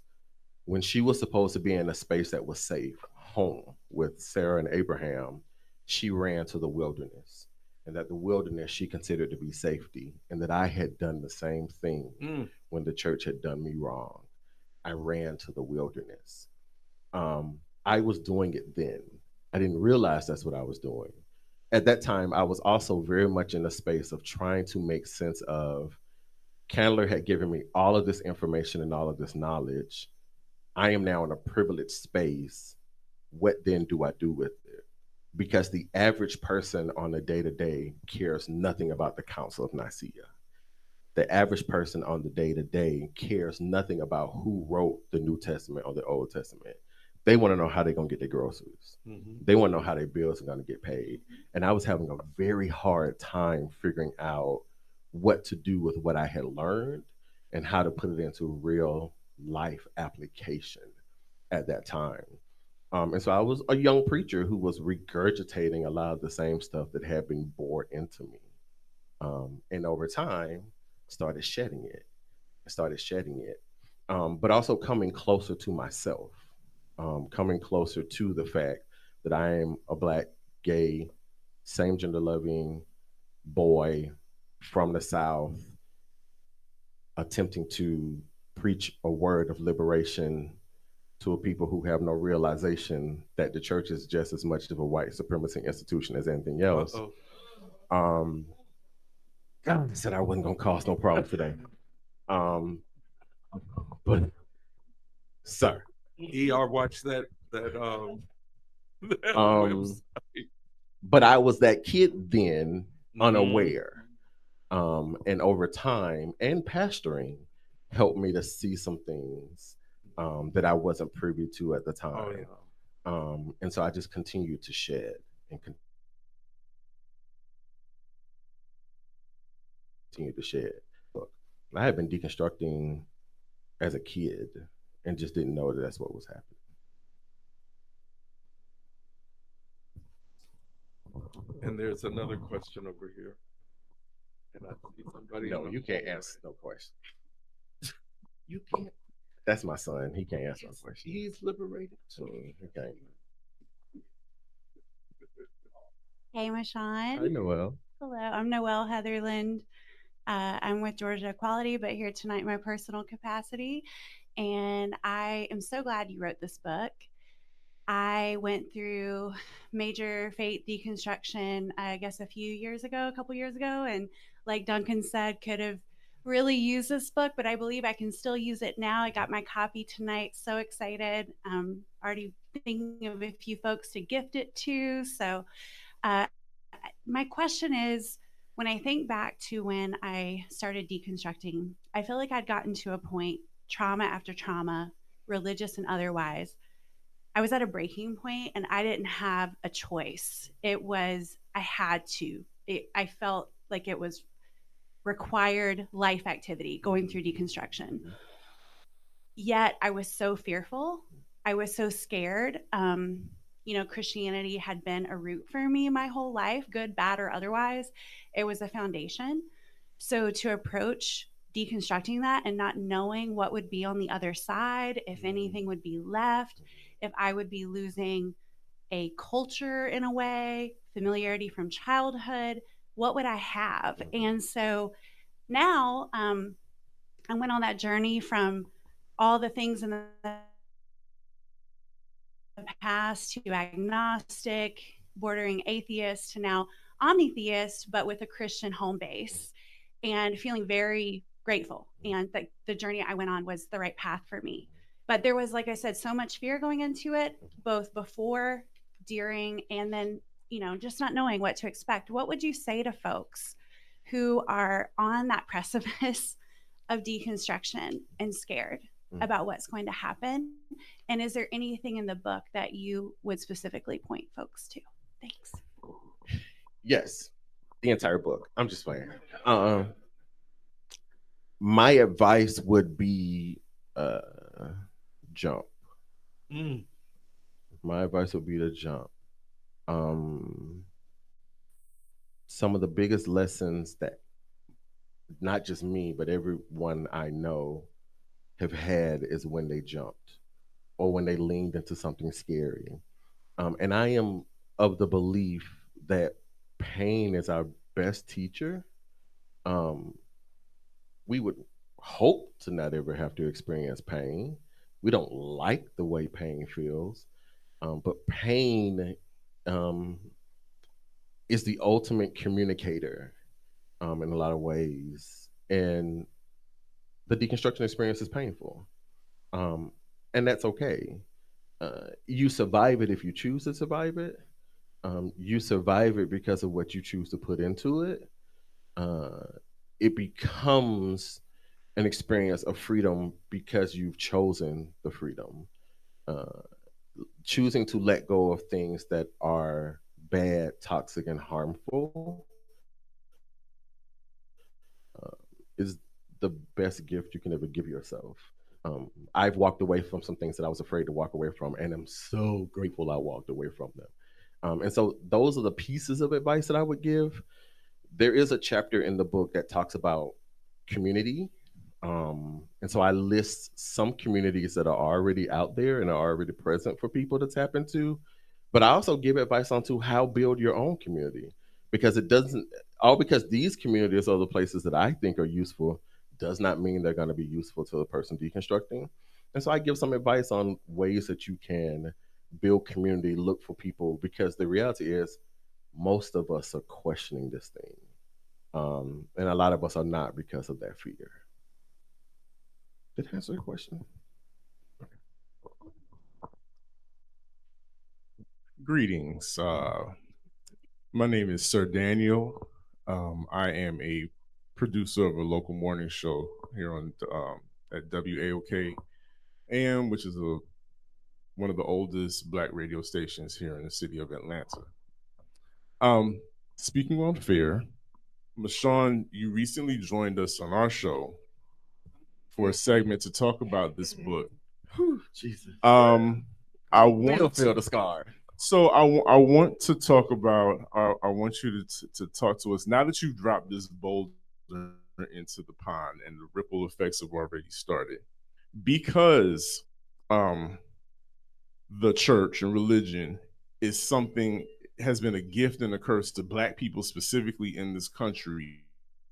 when she was supposed to be in a space that was safe, home with Sarah and Abraham, she ran to the wilderness. And that the wilderness she considered to be safety, and that I had done the same thing when the church had done me wrong. I ran to the wilderness. I was doing it then. I didn't realize that's what I was doing. At that time, I was also very much in a space of trying to make sense of, Candler had given me all of this information and all of this knowledge. I am now in a privileged space. What then do I do with it? Because the average person on a day-to-day cares nothing about the Council of Nicaea. The average person on the day-to-day cares nothing about who wrote the New Testament or the Old Testament. They want to know how they're going to get their groceries. They want to know how their bills are going to get paid. And I was having a very hard time figuring out what to do with what I had learned and how to put it into real life application at that time. And so I was a young preacher who was regurgitating a lot of the same stuff that had been poured into me. And over time, started shedding it. But also coming closer to myself, coming closer to the fact that I am a Black, gay, same gender loving boy from the South, attempting to preach a word of liberation to a people who have no realization that the church is just as much of a white supremacy institution as anything else. God, I said I wasn't gonna cause no problems today. But sir, ER watch that that website. But I was that kid then, unaware. And over time and pastoring helped me to see some things that I wasn't privy to at the time. And so I just continued to shed and continue to shed. Look, I had been deconstructing as a kid and just didn't know that that's what was happening. And there's another question over here. And I see somebody. No, you can't answer no question. You can't. That's my son. He can't answer no question. He's liberated. So he can't. Hey, Mashaun. Hi, Noelle. Hello, I'm Noelle Heatherland. I'm with Georgia Equality, but here tonight in my personal capacity. And I am so glad you wrote this book. I went through major Faith Deconstruction, I guess a couple years ago, and like Duncan said, could have really used this book, but I believe I can still use it now. I got my copy tonight, so excited. Already thinking of a few folks to gift it to. So my question is, when I think back to when I started deconstructing, I feel like I'd gotten to a point, trauma after trauma, religious and otherwise, I was at a breaking point and I didn't have a choice. I had to. I felt like it was required life activity going through deconstruction. Yet I was so fearful. I was so scared. Christianity had been a root for me my whole life, good, bad, or otherwise. It was a foundation. So to approach deconstructing that and not knowing what would be on the other side, if anything would be left, if I would be losing a culture in a way, familiarity from childhood, what would I have? And so now I went on that journey from all the things in the past to agnostic, bordering atheist, to now omnitheist, but with a Christian home base, and feeling very grateful. And the journey I went on was the right path for me. But there was, like I said, so much fear going into it, both before, during, and then, just not knowing what to expect. What would you say to folks who are on that precipice of deconstruction and scared about what's going to happen? And is there anything in the book that you would specifically point folks to? Thanks. Yes, the entire book. I'm just playing. My advice would be jump. My advice would be to jump. Some of the biggest lessons that not just me, but everyone I know have had is when they jumped or when they leaned into something scary. And I am of the belief that pain is our best teacher. We would hope to not ever have to experience pain. We don't like the way pain feels, but pain is the ultimate communicator in a lot of ways. And the deconstruction experience is painful. And that's okay. You survive it if you choose to survive it. You survive it because of what you choose to put into it. It becomes an experience of freedom because you've chosen the freedom. Choosing to let go of things that are bad, toxic, and harmful is the best gift you can ever give yourself. I've walked away from some things that I was afraid to walk away from, and I'm so grateful I walked away from them. And so those are the pieces of advice that I would give. There is a chapter in the book that talks about community. And so I list some communities that are already out there and are already present for people to tap into. But I also give advice on to how build your own community, because it doesn't, all because these communities are the places that I think are useful does not mean they're going to be useful to the person deconstructing. And so I give some advice on ways that you can build community, look for people, because the reality is most of us are questioning this thing And a lot of us are not because of that fear. Did I answer your question? Greetings. My name is Sir Daniel. I am a producer of a local morning show here on at WAOK AM, which is one of the oldest Black radio stations here in the city of Atlanta. Speaking on fear, Mashaun, you recently joined us on our show for a segment to talk about this book. Whew, Jesus. I want to feel the scar. So I want to talk about. I want you to talk to us now that you've dropped this boulder into the pond and the ripple effects have already started, because the church and religion is something, has been a gift and a curse to Black people specifically in this country.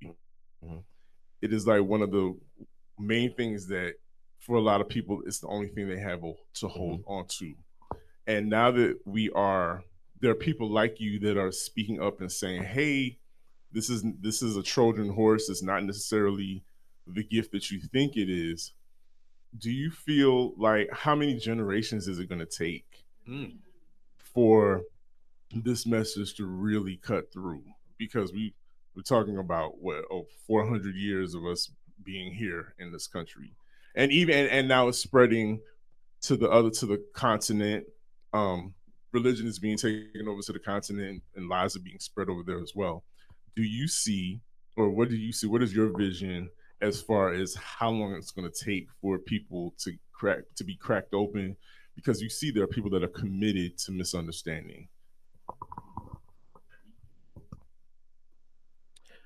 Mm-hmm. It is like one of the main things that for a lot of people it's the only thing they have to hold on to. And now that there are people like you that are speaking up and saying, hey, this is a Trojan horse. It's not necessarily the gift that you think it is. Do you feel like, how many generations is it going to take for this message to really cut through? Because we're talking about 400 years of us being here in this country, and now it's spreading to the continent. Religion is being taken over to the continent, and lies are being spread over there as well. Do you see, or what do you see? What is your vision as far as how long it's going to take for people to be cracked open? Because you see there are people that are committed to misunderstanding.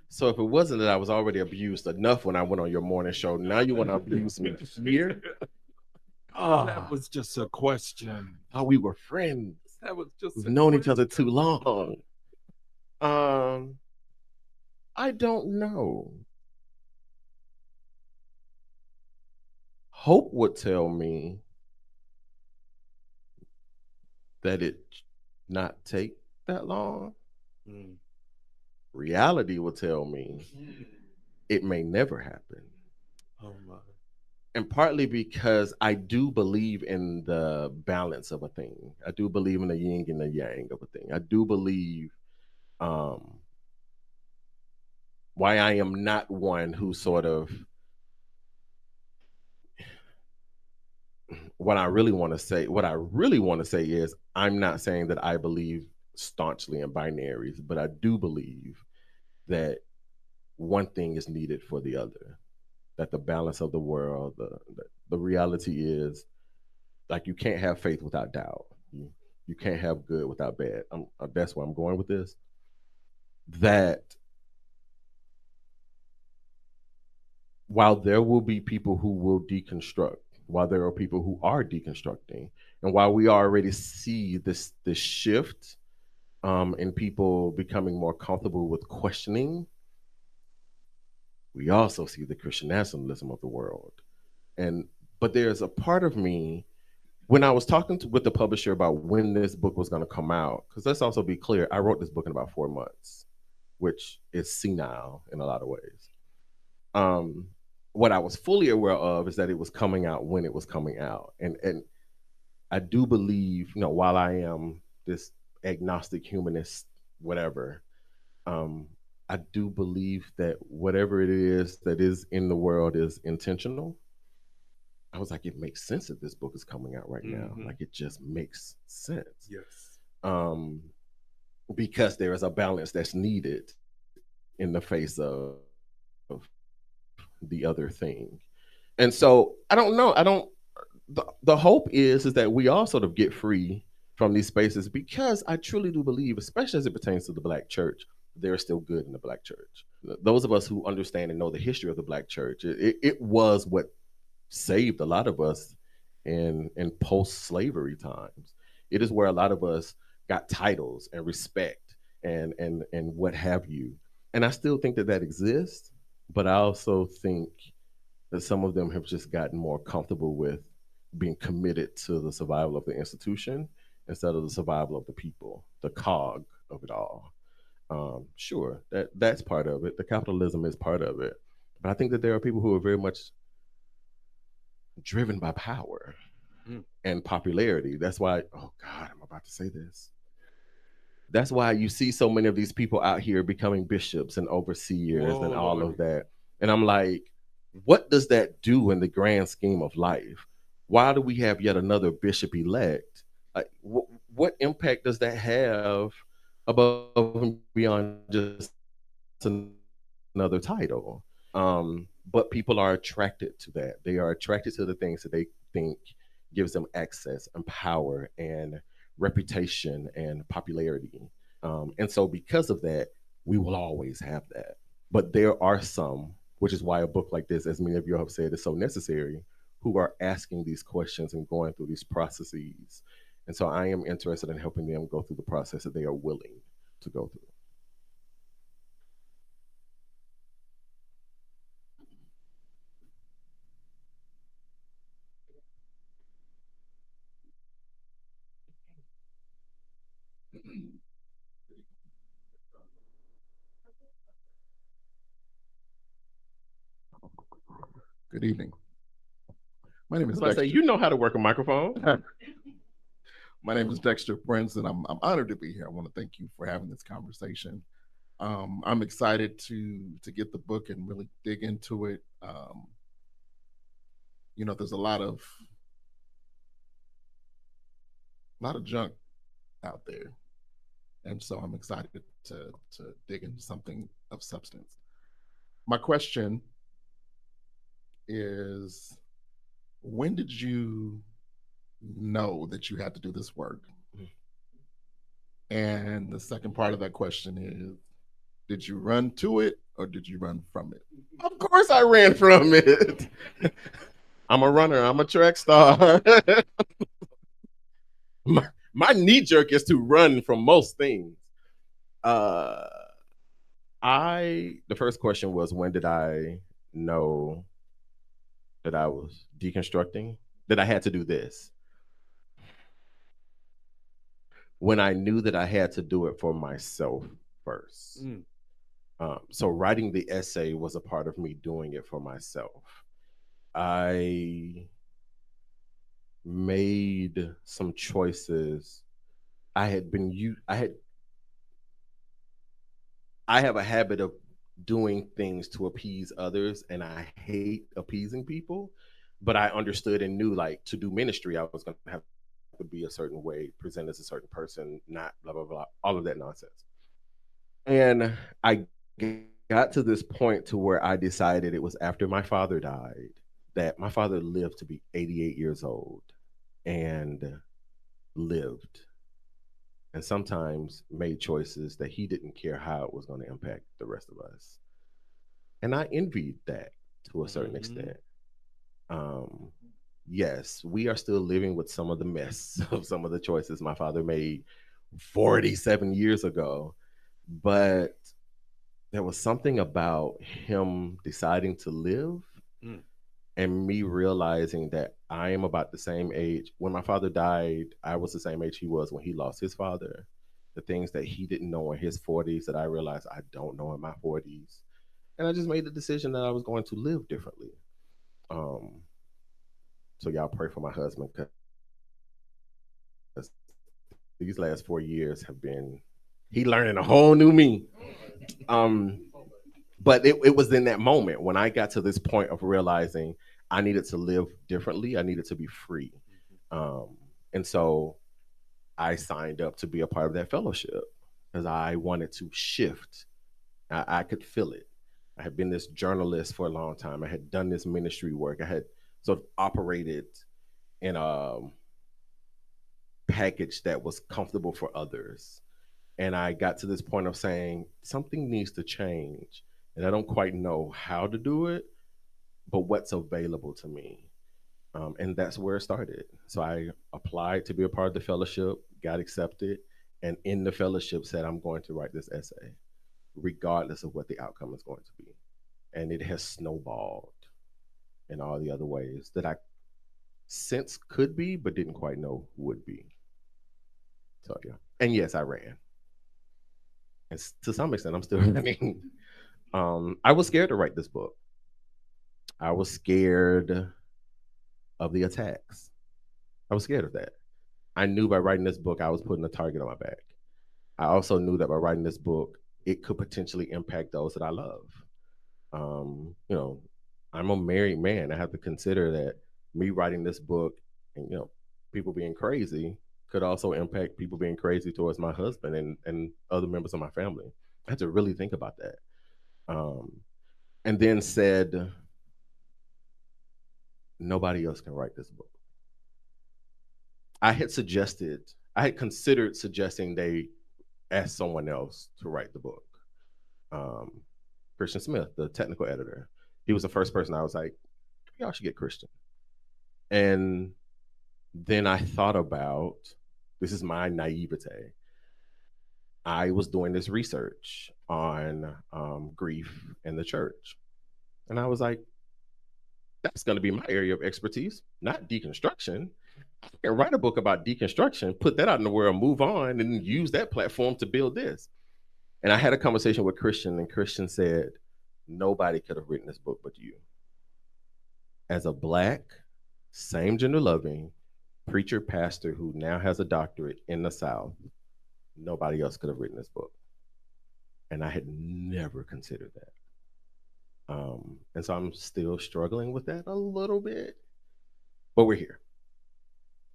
So if it wasn't that I was already abused enough when I went on your morning show, now you want to abuse me here? That was just a question. Oh, we were friends. That was just. We've known each other too long. I don't know. Hope would tell me that it not take that long. Reality will tell me it may never happen. Oh my. And partly because I do believe in the balance of a thing. I do believe in the yin and the yang of a thing. I do believe why I am not one who sort of, what I really want to say is, I'm not saying that I believe staunchly in binaries, but I do believe that one thing is needed for the other. That the balance of the world, the reality is, like, you can't have faith without doubt. You can't have good without bad. That's where I'm going with this. That while there will be people who will deconstruct, while there are people who are deconstructing, and while we already see this shift in people becoming more comfortable with questioning, we also see the Christian nationalism of the world. But there's a part of me, when I was talking with the publisher about when this book was going to come out, because let's also be clear, I wrote this book in about 4 months, which is senile in a lot of ways. What I was fully aware of is that it was coming out when it was coming out. And I do believe, while I am this agnostic humanist, whatever, I do believe that whatever it is that is in the world is intentional. I was like, it makes sense that this book is coming out right now. Like, it just makes sense. Yes. Because there is a balance that's needed in the face of the other thing. And so I don't know. The hope is that we all sort of get free from these spaces, because I truly do believe, especially as it pertains to the Black church, there is still good in the Black church. Those of us who understand and know the history of the Black church, it was what saved a lot of us in post-slavery times. It is where a lot of us got titles and respect and what have you. And I still think that exists, but I also think that some of them have just gotten more comfortable with being committed to the survival of the institution instead of the survival of the people, the cog of it all. Sure, that's part of it. The capitalism is part of it. But I think that there are people who are very much driven by power and popularity. That's why, oh God, I'm about to say this. That's why you see so many of these people out here becoming bishops and overseers and all of that. And I'm like, what does that do in the grand scheme of life? Why do we have yet another bishop elect? Like, what impact does that have above and beyond just another title? But people are attracted to that. They are attracted to the things that they think gives them access and power and reputation and popularity. And so because of that, we will always have that. But there are some, which is why a book like this, as many of you have said, is so necessary, who are asking these questions and going through these processes. And so I am interested in helping them go through the process that they are willing to go through. Good evening. My name is Dexter. You know how to work a microphone. My name is Dexter Prince, and I'm honored to be here. I want to thank you for having this conversation. I'm excited to get the book and really dig into it. There's a lot of junk out there, and so I'm excited to dig into something of substance. My question is, when did you know that you had to do this work? And the second part of that question is, did you run to it or did you run from it? Of course I ran from it. I'm a runner. I'm a track star. my knee jerk is to run from most things. The first question was, when did I know that I was deconstructing, that I had to do this? When I knew that I had to do it for myself first. So writing the essay was a part of me doing it for myself. I made some choices. I have a habit of doing things to appease others, and I hate appeasing people. But I understood and knew, like, to do ministry, I was going to have to be a certain way, present as a certain person, not blah, blah, blah, all of that nonsense. And I got to this point to where I decided, it was after my father died, that my father lived to be 88 years old and lived, and sometimes made choices that he didn't care how it was going to impact the rest of us. And I envied that to a certain extent. Yes, we are still living with some of the mess of some of the choices my father made 47 years ago. But there was something about him deciding to live and me realizing that I am about the same age. When my father died, I was the same age he was when he lost his father. The things that he didn't know in his 40s that I realized I don't know in my 40s. And I just made the decision that I was going to live differently. So y'all pray for my husband, because these last 4 years have been, he learning a whole new me. But it was in that moment when I got to this point of realizing I needed to live differently. I needed to be free. And so I signed up to be a part of that fellowship because I wanted to shift. I could feel it. I had been this journalist for a long time. I had done this ministry work. I had sort of operated in a package that was comfortable for others. And I got to this point of saying, something needs to change. And I don't quite know how to do it, but what's available to me. And that's where it started. So I applied to be a part of the fellowship, got accepted, and in the fellowship said, I'm going to write this essay, regardless of what the outcome is going to be. And it has snowballed in all the other ways that I since could be, but didn't quite know would be. So yeah. And yes, I ran. and to some extent, I'm still running. I was scared to write this book. I was scared of the attacks. I was scared of that. I knew by writing this book, I was putting a target on my back. I also knew that by writing this book, it could potentially impact those that I love. You know, I'm a married man. I have to consider that me writing this book and, you know, people being crazy could also impact people being crazy towards my husband and other members of my family. I had to really think about that. And then said, nobody else can write this book. I had considered suggesting they ask someone else to write the book. Christian Smith, the technical editor, he was the first person I was like, y'all should get Christian. And then I thought about, this is my naivete. I was doing this research on grief in the church. And I was like, that's going to be my area of expertise, not deconstruction. I can write a book about deconstruction, put that out in the world, move on, and use that platform to build this. And I had a conversation with Christian, and Christian said, nobody could have written this book but you. As a Black, same gender loving preacher, pastor who now has a doctorate in the South, nobody else could have written this book. And I had never considered that. And so I'm still struggling with that a little bit, but we're here.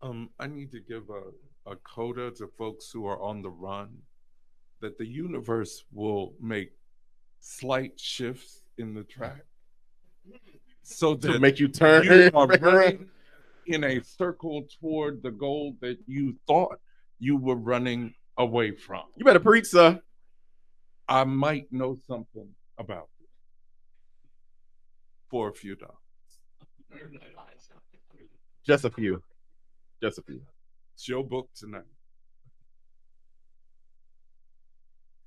I need to give a coda to folks who are on the run, that the universe will make slight shifts in the track so that to make you turn. You are running in a circle toward the goal that you thought you were running away from. You better preach, sir. I might know something about it for a few dollars. Just a few. Just a few. It's your book tonight.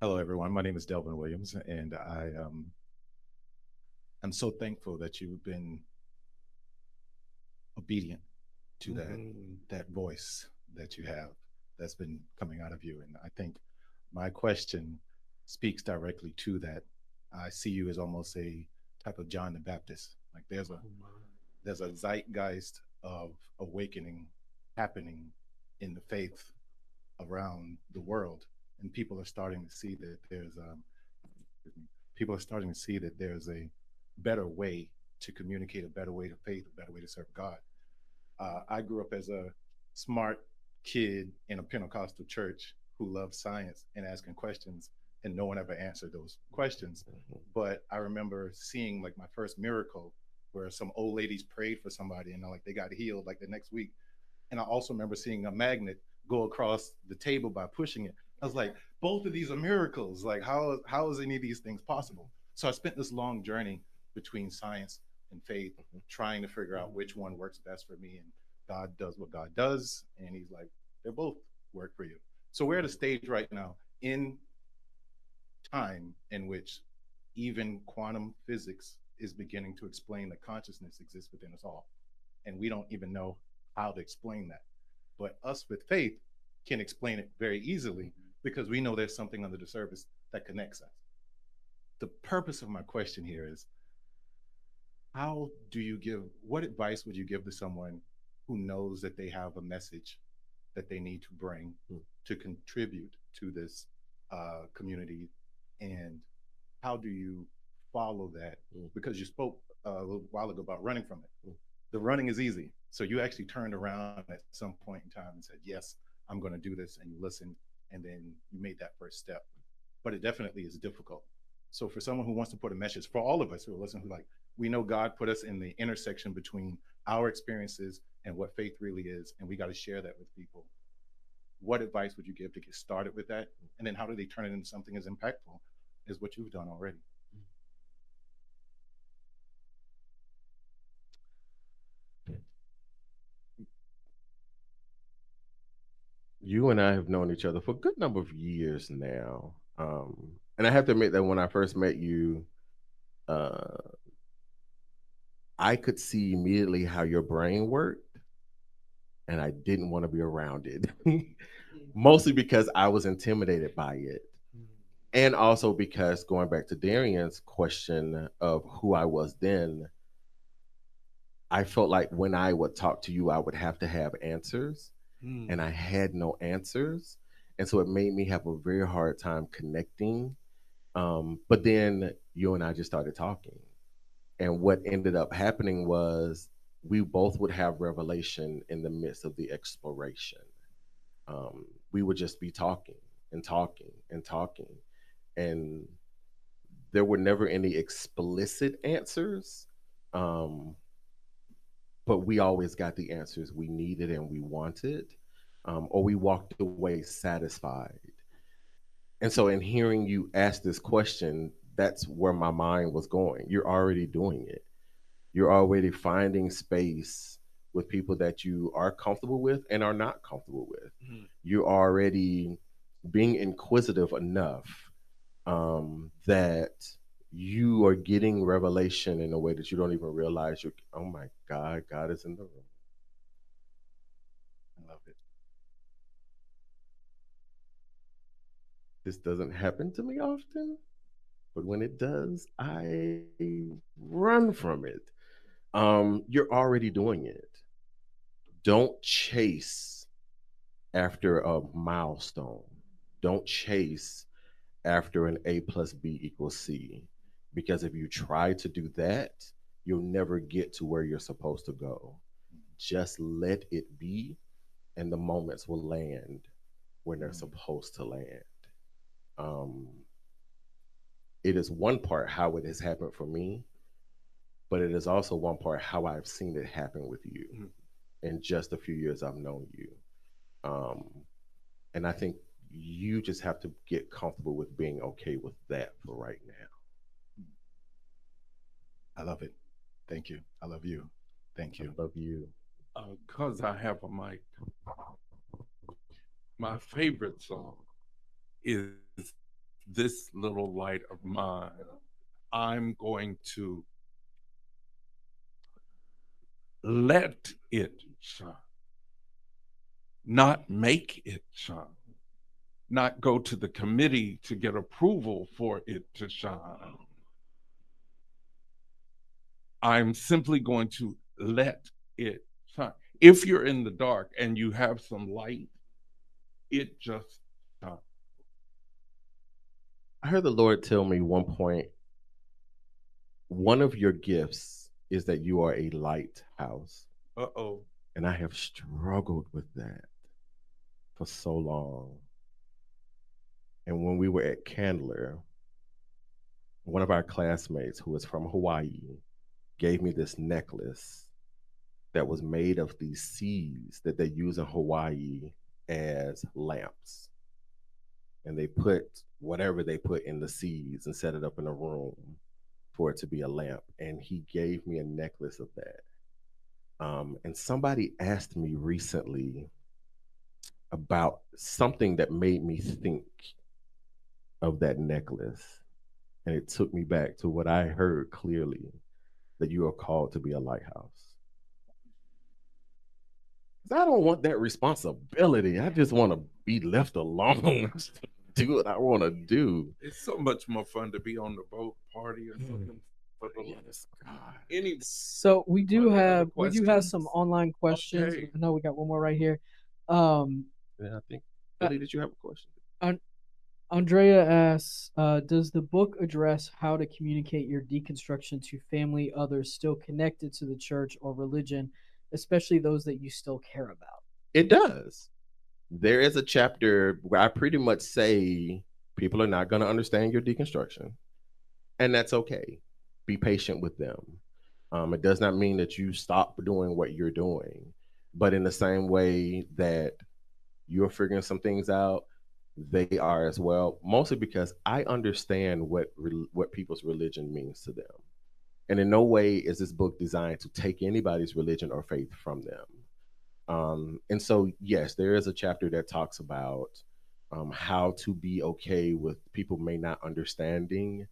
Hello, everyone. My name is Delvin Williams, and I'm so thankful that you've been obedient to that voice that you have that's been coming out of you. And I think my question speaks directly to that. I see you as almost a type of John the Baptist. Like there's a zeitgeist of awakening happening in the faith around the world, and people are starting to see that there's a better way to communicate, a better way to faith, a better way to serve God. I grew up as a smart kid in a Pentecostal church who loved science and asking questions, and no one ever answered those questions. But I remember seeing like my first miracle where some old ladies prayed for somebody and like they got healed like the next week. And I also remember seeing a magnet go across the table by pushing it. I was like, both of these are miracles. Like how is any of these things possible? So I spent this long journey between science and faith, trying to figure out which one works best for me. And God does what God does. And he's like, they both work for you. So we're at a stage right now in time in which even quantum physics is beginning to explain that consciousness exists within us all. And we don't even know how to explain that. But us with faith can explain it very easily because we know there's something under the surface that connects us. The purpose of my question here is, what advice would you give to someone who knows that they have a message that they need to bring to contribute to this community? And how do you follow that? Because you spoke a little while ago about running from it. The running is easy. So you actually turned around at some point in time and said, yes, I'm going to do this. And you listened, and then you made that first step. But it definitely is difficult. So for someone who wants to put a message, for all of us who are listening, who like, we know God put us in the intersection between our experiences and what faith really is, and we got to share that with people. What advice would you give to get started with that? And then how do they turn it into something as impactful as what you've done already? You and I have known each other for a good number of years now. And I have to admit that when I first met you, I could see immediately how your brain worked, and I didn't want to be around it. Mostly because I was intimidated by it. And also because going back to Darian's question of who I was then, I felt like when I would talk to you, I would have to have answers, and I had no answers. And so it made me have a very hard time connecting. But then you and I just started talking. And what ended up happening was we both would have revelation in the midst of the exploration. We would just be talking and talking and talking. And there were never any explicit answers. But we always got the answers we needed and we wanted, or we walked away satisfied. And so, in hearing you ask this question, that's where my mind was going. You're already doing it. You're already finding space with people that you are comfortable with and are not comfortable with. You're already being inquisitive enough that you are getting revelation in a way that you don't even realize you're, oh my God, God is in the room. I love it. This doesn't happen to me often, but when it does, I run from it. You're already doing it. Don't chase after a milestone. Don't chase after an A plus B equals C. Because if you try to do that, you'll never get to where you're supposed to go. Just let it be, and the moments will land when they're supposed to land. It is one part how it has happened for me, but it is also one part how I've seen it happen with you in just a few years I've known you. And I think you just have to get comfortable with being okay with that for right now. I love it. Thank you. I love you. Thank you. I love you. Because I have a mic. My favorite song is This Little Light of Mine. I'm going to let it shine, not make it shine, not go to the committee to get approval for it to shine. I'm simply going to let it shine. If you're in the dark and you have some light, it just shines. I heard the Lord tell me one point, one of your gifts is that you are a lighthouse. Uh-oh. And I have struggled with that for so long. And when we were at Candler, one of our classmates who was from Hawaii gave me this necklace that was made of these seeds that they use in Hawaii as lamps. And they put whatever they put in the seeds and set it up in a room for it to be a lamp. And he gave me a necklace of that. And somebody asked me recently about something that made me think of that necklace. And it took me back to what I heard clearly, that you are called to be a lighthouse. I don't want that responsibility. I just want to be left alone. Do what I want to do. It's so much more fun to be on the boat party or something. Yes, God. So we do have some online questions. Okay. I know we got one more right here. Yeah, I think Billy, did you have a question? Andrea asks, does the book address how to communicate your deconstruction to family, others still connected to the church or religion, especially those that you still care about? It does. There is a chapter where I pretty much say people are not going to understand your deconstruction, and that's okay. Be patient with them. It does not mean that you stop doing what you're doing, but in the same way that you're figuring some things out, they are as well, mostly because I understand what people's religion means to them. And in no way is this book designed to take anybody's religion or faith from them. And so, yes, there is a chapter that talks about how to be okay with people may not understanding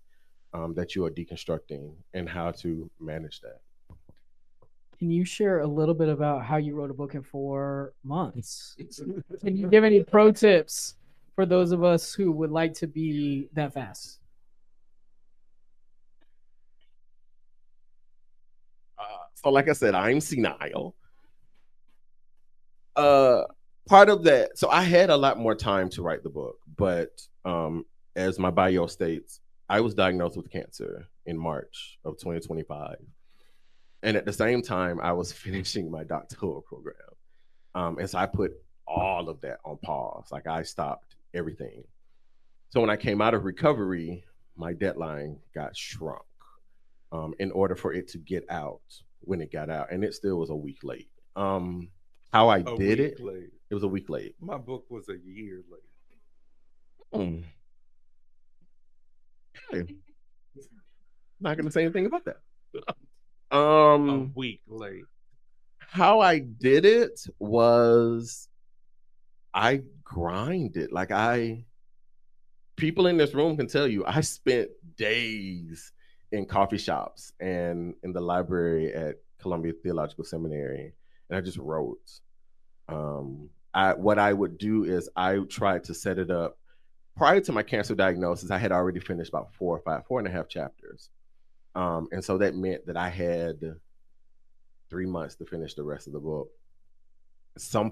that you are deconstructing and how to manage that. Can you share a little bit about how you wrote a book in 4 months? Can you give any pro tips for those of us who would like to be that fast? So like I said, I'm senile. Part of that, so I had a lot more time to write the book, but as my bio states, I was diagnosed with cancer in March of 2025. And at the same time, I was finishing my doctoral program. And so I put all of that on pause. Like I stopped everything. So when I came out of recovery, my deadline got shrunk in order for it to get out when it got out. And it still was a week late. How I did it, it was a week late. My book was a year late. Hey. Not going to say anything about that. A week late. How I did it was I grinded. Like people in this room can tell you, I spent days in coffee shops and in the library at Columbia Theological Seminary, and I just wrote. What I would do is I tried to set it up. Prior to my cancer diagnosis, I had already finished about 4 and a half chapters. And so that meant that I had 3 months to finish the rest of the book. Some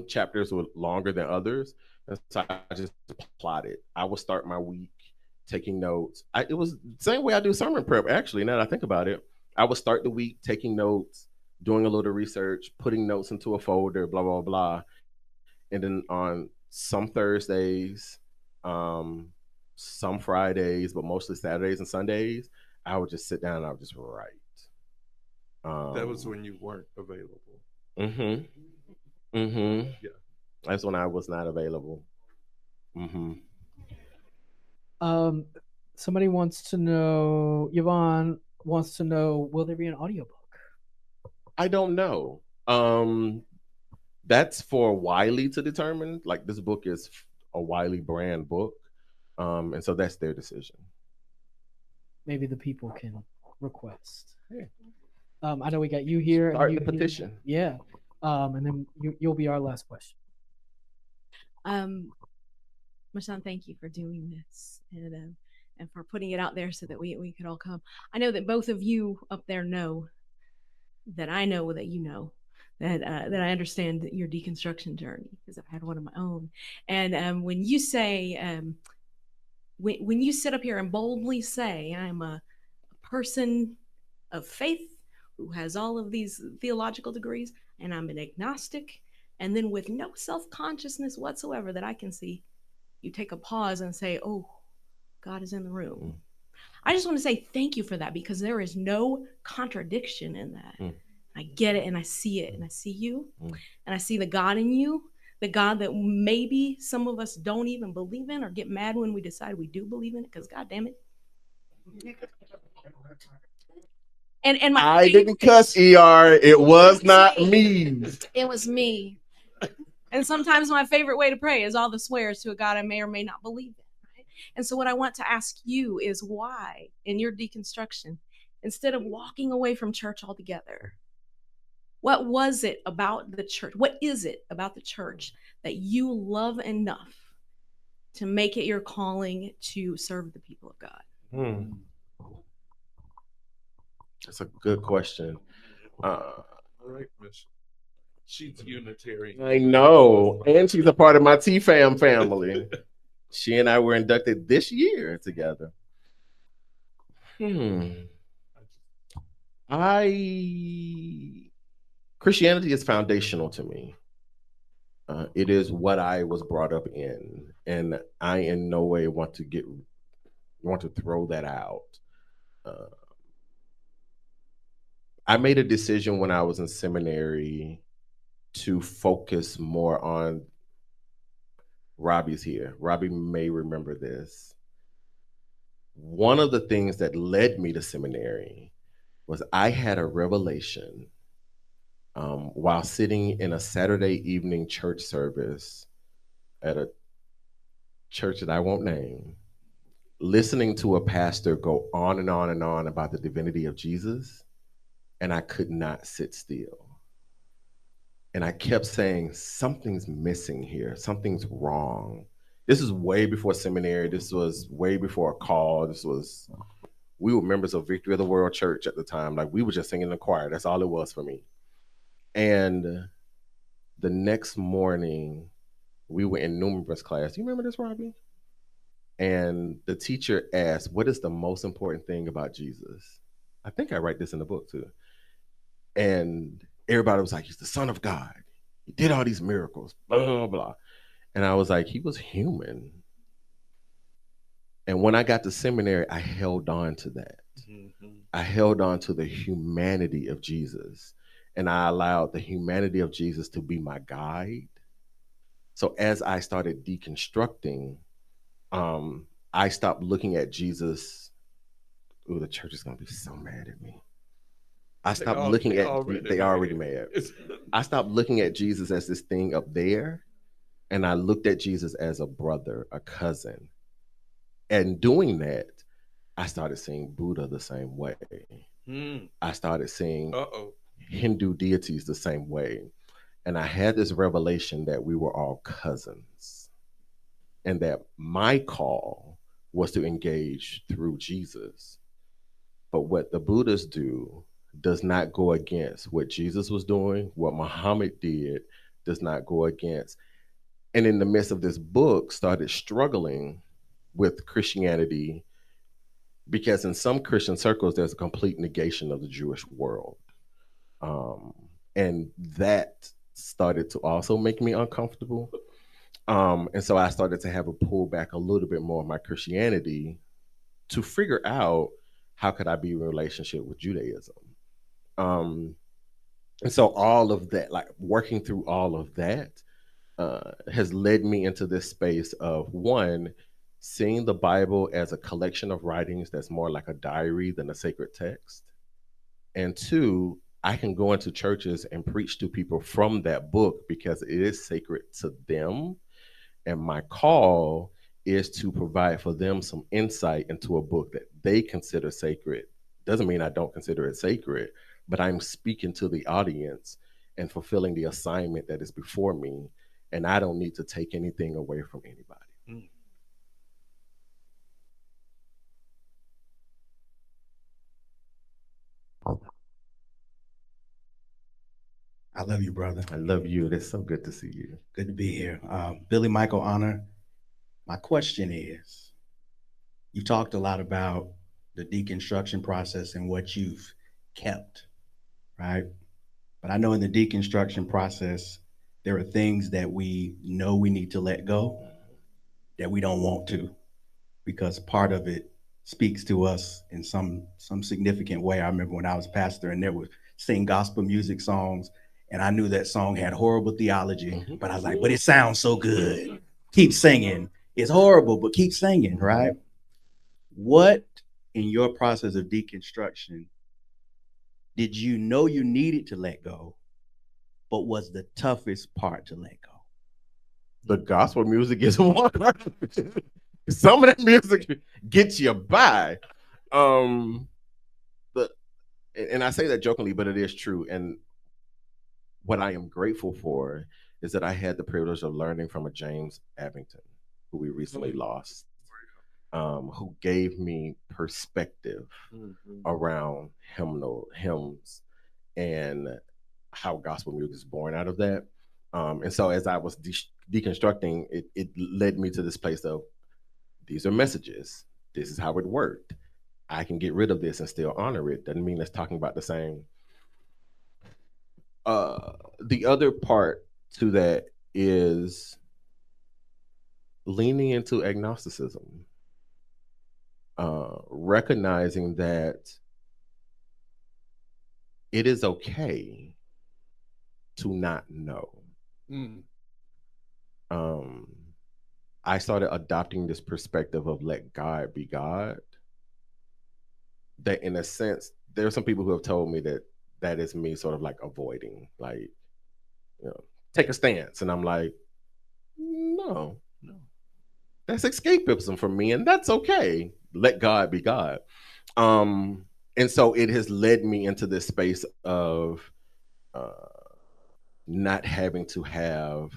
chapters were longer than others. And so I just plotted. I would start my week taking notes. It was the same way I do sermon prep, actually, now that I think about it. I would start the week taking notes, doing a little research, putting notes into a folder, blah, blah, blah. And then on some Thursdays, some Fridays, but mostly Saturdays and Sundays, I would just sit down and I would just write. That was when you weren't available. Yeah. That's when I was not available. Somebody wants to know, Yvonne wants to know, will there be an audiobook? I don't know. That's for Wiley to determine. Like, this book is a Wiley brand book. And so that's their decision. Maybe the people can request. Hey. I know we got you here. Start the petition. Yeah. And then you'll be our last question. Mashaun, thank you for doing this and for putting it out there so that we could all come. I know that both of you up there know that I know that you know that I understand your deconstruction journey because I've had one of my own. And when you say, when you sit up here and boldly say, I'm a person of faith who has all of these theological degrees, and I'm an agnostic, and then with no self-consciousness whatsoever that I can see, you take a pause and say, oh, God is in the room. I just want to say thank you for that, because there is no contradiction in that. I get it, and I see it, and I see you, and I see the God in you, the God that maybe some of us don't even believe in or get mad when we decide we do believe in it, because God damn it. And I didn't cuss, ER. It was not me. It was me. And sometimes my favorite way to pray is all the swears to a God I may or may not believe in. Right? And so what I want to ask you is why, in your deconstruction, instead of walking away from church altogether, what was it about the church? What is it about the church that you love enough to make it your calling to serve the people of God? That's a good question. All right, Miss. She's Unitarian. I know. And she's a part of my T-Fam family. She and I were inducted this year together. Christianity is foundational to me. It is what I was brought up in, and I in no way want to throw that out. I made a decision when I was in seminary to focus more on, Robbie's here. Robbie may remember this. One of the things that led me to seminary was I had a revelation while sitting in a Saturday evening church service at a church that I won't name, listening to a pastor go on and on and on about the divinity of Jesus, and I could not sit still. And I kept saying, something's missing here. Something's wrong. This is way before seminary. This was way before a call. We were members of Victory of the World Church at the time. Like, we were just singing in the choir. That's all it was for me. And the next morning, we were in numerous class. Do you remember this, Robbie? And the teacher asked, what is the most important thing about Jesus? I think I write this in the book too. And everybody was like, he's the Son of God. He did all these miracles, blah, blah, blah. And I was like, he was human. And when I got to seminary, I held on to that. Mm-hmm. I held on to the humanity of Jesus. And I allowed the humanity of Jesus to be my guide. So as I started deconstructing, I stopped looking at Jesus. Oh, the church is going to be so mad at me. I stopped looking at, they already mad. I stopped looking at Jesus as this thing up there. And I looked at Jesus as a brother, a cousin. And doing that, I started seeing Buddha the same way. I started seeing Hindu deities the same way. And I had this revelation that we were all cousins. And that my call was to engage through Jesus. But what the Buddhists do does not go against what Jesus was doing. What Muhammad did does not go against. And in the midst of this book, started struggling with Christianity, because in some Christian circles, there's a complete negation of the Jewish world. And that started to also make me uncomfortable. And so I started to have a pull back a little bit more of my Christianity to figure out how could I be in a relationship with Judaism. And so all of that, like working through all of that, has led me into this space of, one, seeing the Bible as a collection of writings that's more like a diary than a sacred text. And two, I can go into churches and preach to people from that book because it is sacred to them. And my call is to provide for them some insight into a book that they consider sacred. Doesn't mean I don't consider it sacred, but I'm speaking to the audience and fulfilling the assignment that is before me. And I don't need to take anything away from anybody. I love you, brother. I love you. It's so good to see you. Good to be here. Billy Michael Honor, my question is, you talked a lot about the deconstruction process and what you've kept, right? But I know in the deconstruction process, there are things that we know we need to let go that we don't want to, because part of it speaks to us in some significant way. I remember when I was pastor and there was sing gospel music songs, and I knew that song had horrible theology, but I was like, but it sounds so good. Keep singing. It's horrible, but keep singing, right? What in your process of deconstruction did you know you needed to let go, but was the toughest part to let go? The gospel music is one. Some of that music gets you by. And I say that jokingly, but it is true. And what I am grateful for is that I had the privilege of learning from a James Abington, who we recently lost, who gave me perspective around hymns and how gospel music is born out of that. And so as I was deconstructing, it led me to this place of, these are messages. This is how it worked. I can get rid of this and still honor it. Doesn't mean it's talking about the same. The other part to that is leaning into agnosticism, recognizing that it is okay to not know. I started adopting this perspective of let God be God. That in a sense, there are some people who have told me that that is me sort of like avoiding, like, you know, take a stance. And I'm like, no. That's escapism for me, and that's okay. Let God be God. And so it has led me into this space of not having to have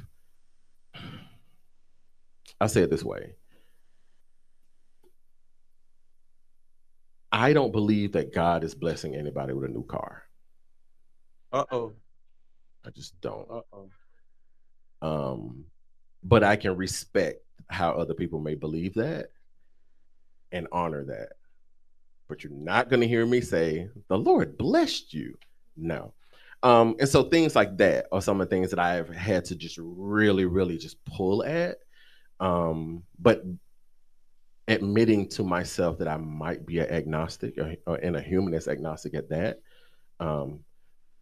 I'll say it this way. I don't believe that God is blessing anybody with a new car. Uh-oh. I just don't. Uh-oh. But I can respect how other people may believe that and honor that. But you're not going to hear me say, the Lord blessed you. No. And so things like that are some of the things that I've had to just really, really just pull at. But admitting to myself that I might be an agnostic and a humanist agnostic at that.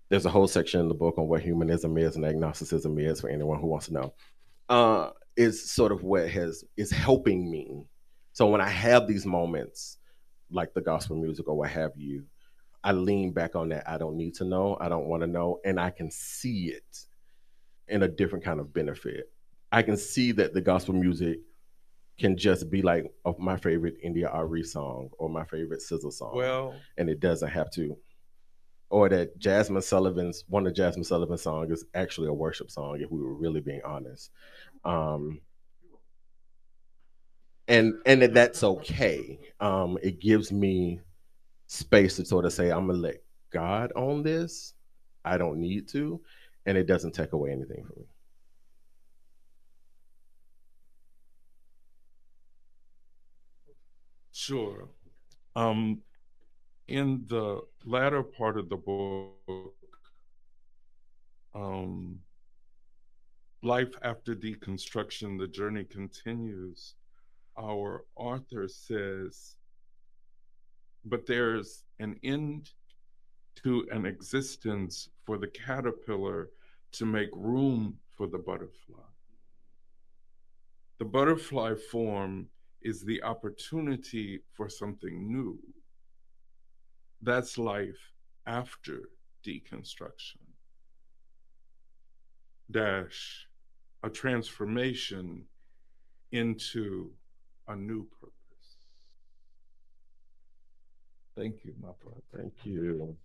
There's a whole section in the book on what humanism is and agnosticism is for anyone who wants to know. Is sort of what is helping me. So when I have these moments, like the gospel music or what have you, I lean back on that. I don't need to know. I don't want to know. And I can see it in a different kind of benefit. I can see that the gospel music can just be like my favorite India Ari song or my favorite SZA song. Well, and it doesn't have to. Or that one of Jasmine Sullivan's songs is actually a worship song, if we were really being honest. And that's okay. It gives me space to sort of say, I'm gonna let God own this. I don't need to, and it doesn't take away anything from me. Sure. In the latter part of the book, Life After Deconstruction, the Journey Continues, our author says, but there's an end to an existence for the caterpillar to make room for the butterfly. The butterfly form is the opportunity for something new. That's life after deconstruction. Dash, a transformation into a new purpose. Thank you, my brother. Thank you.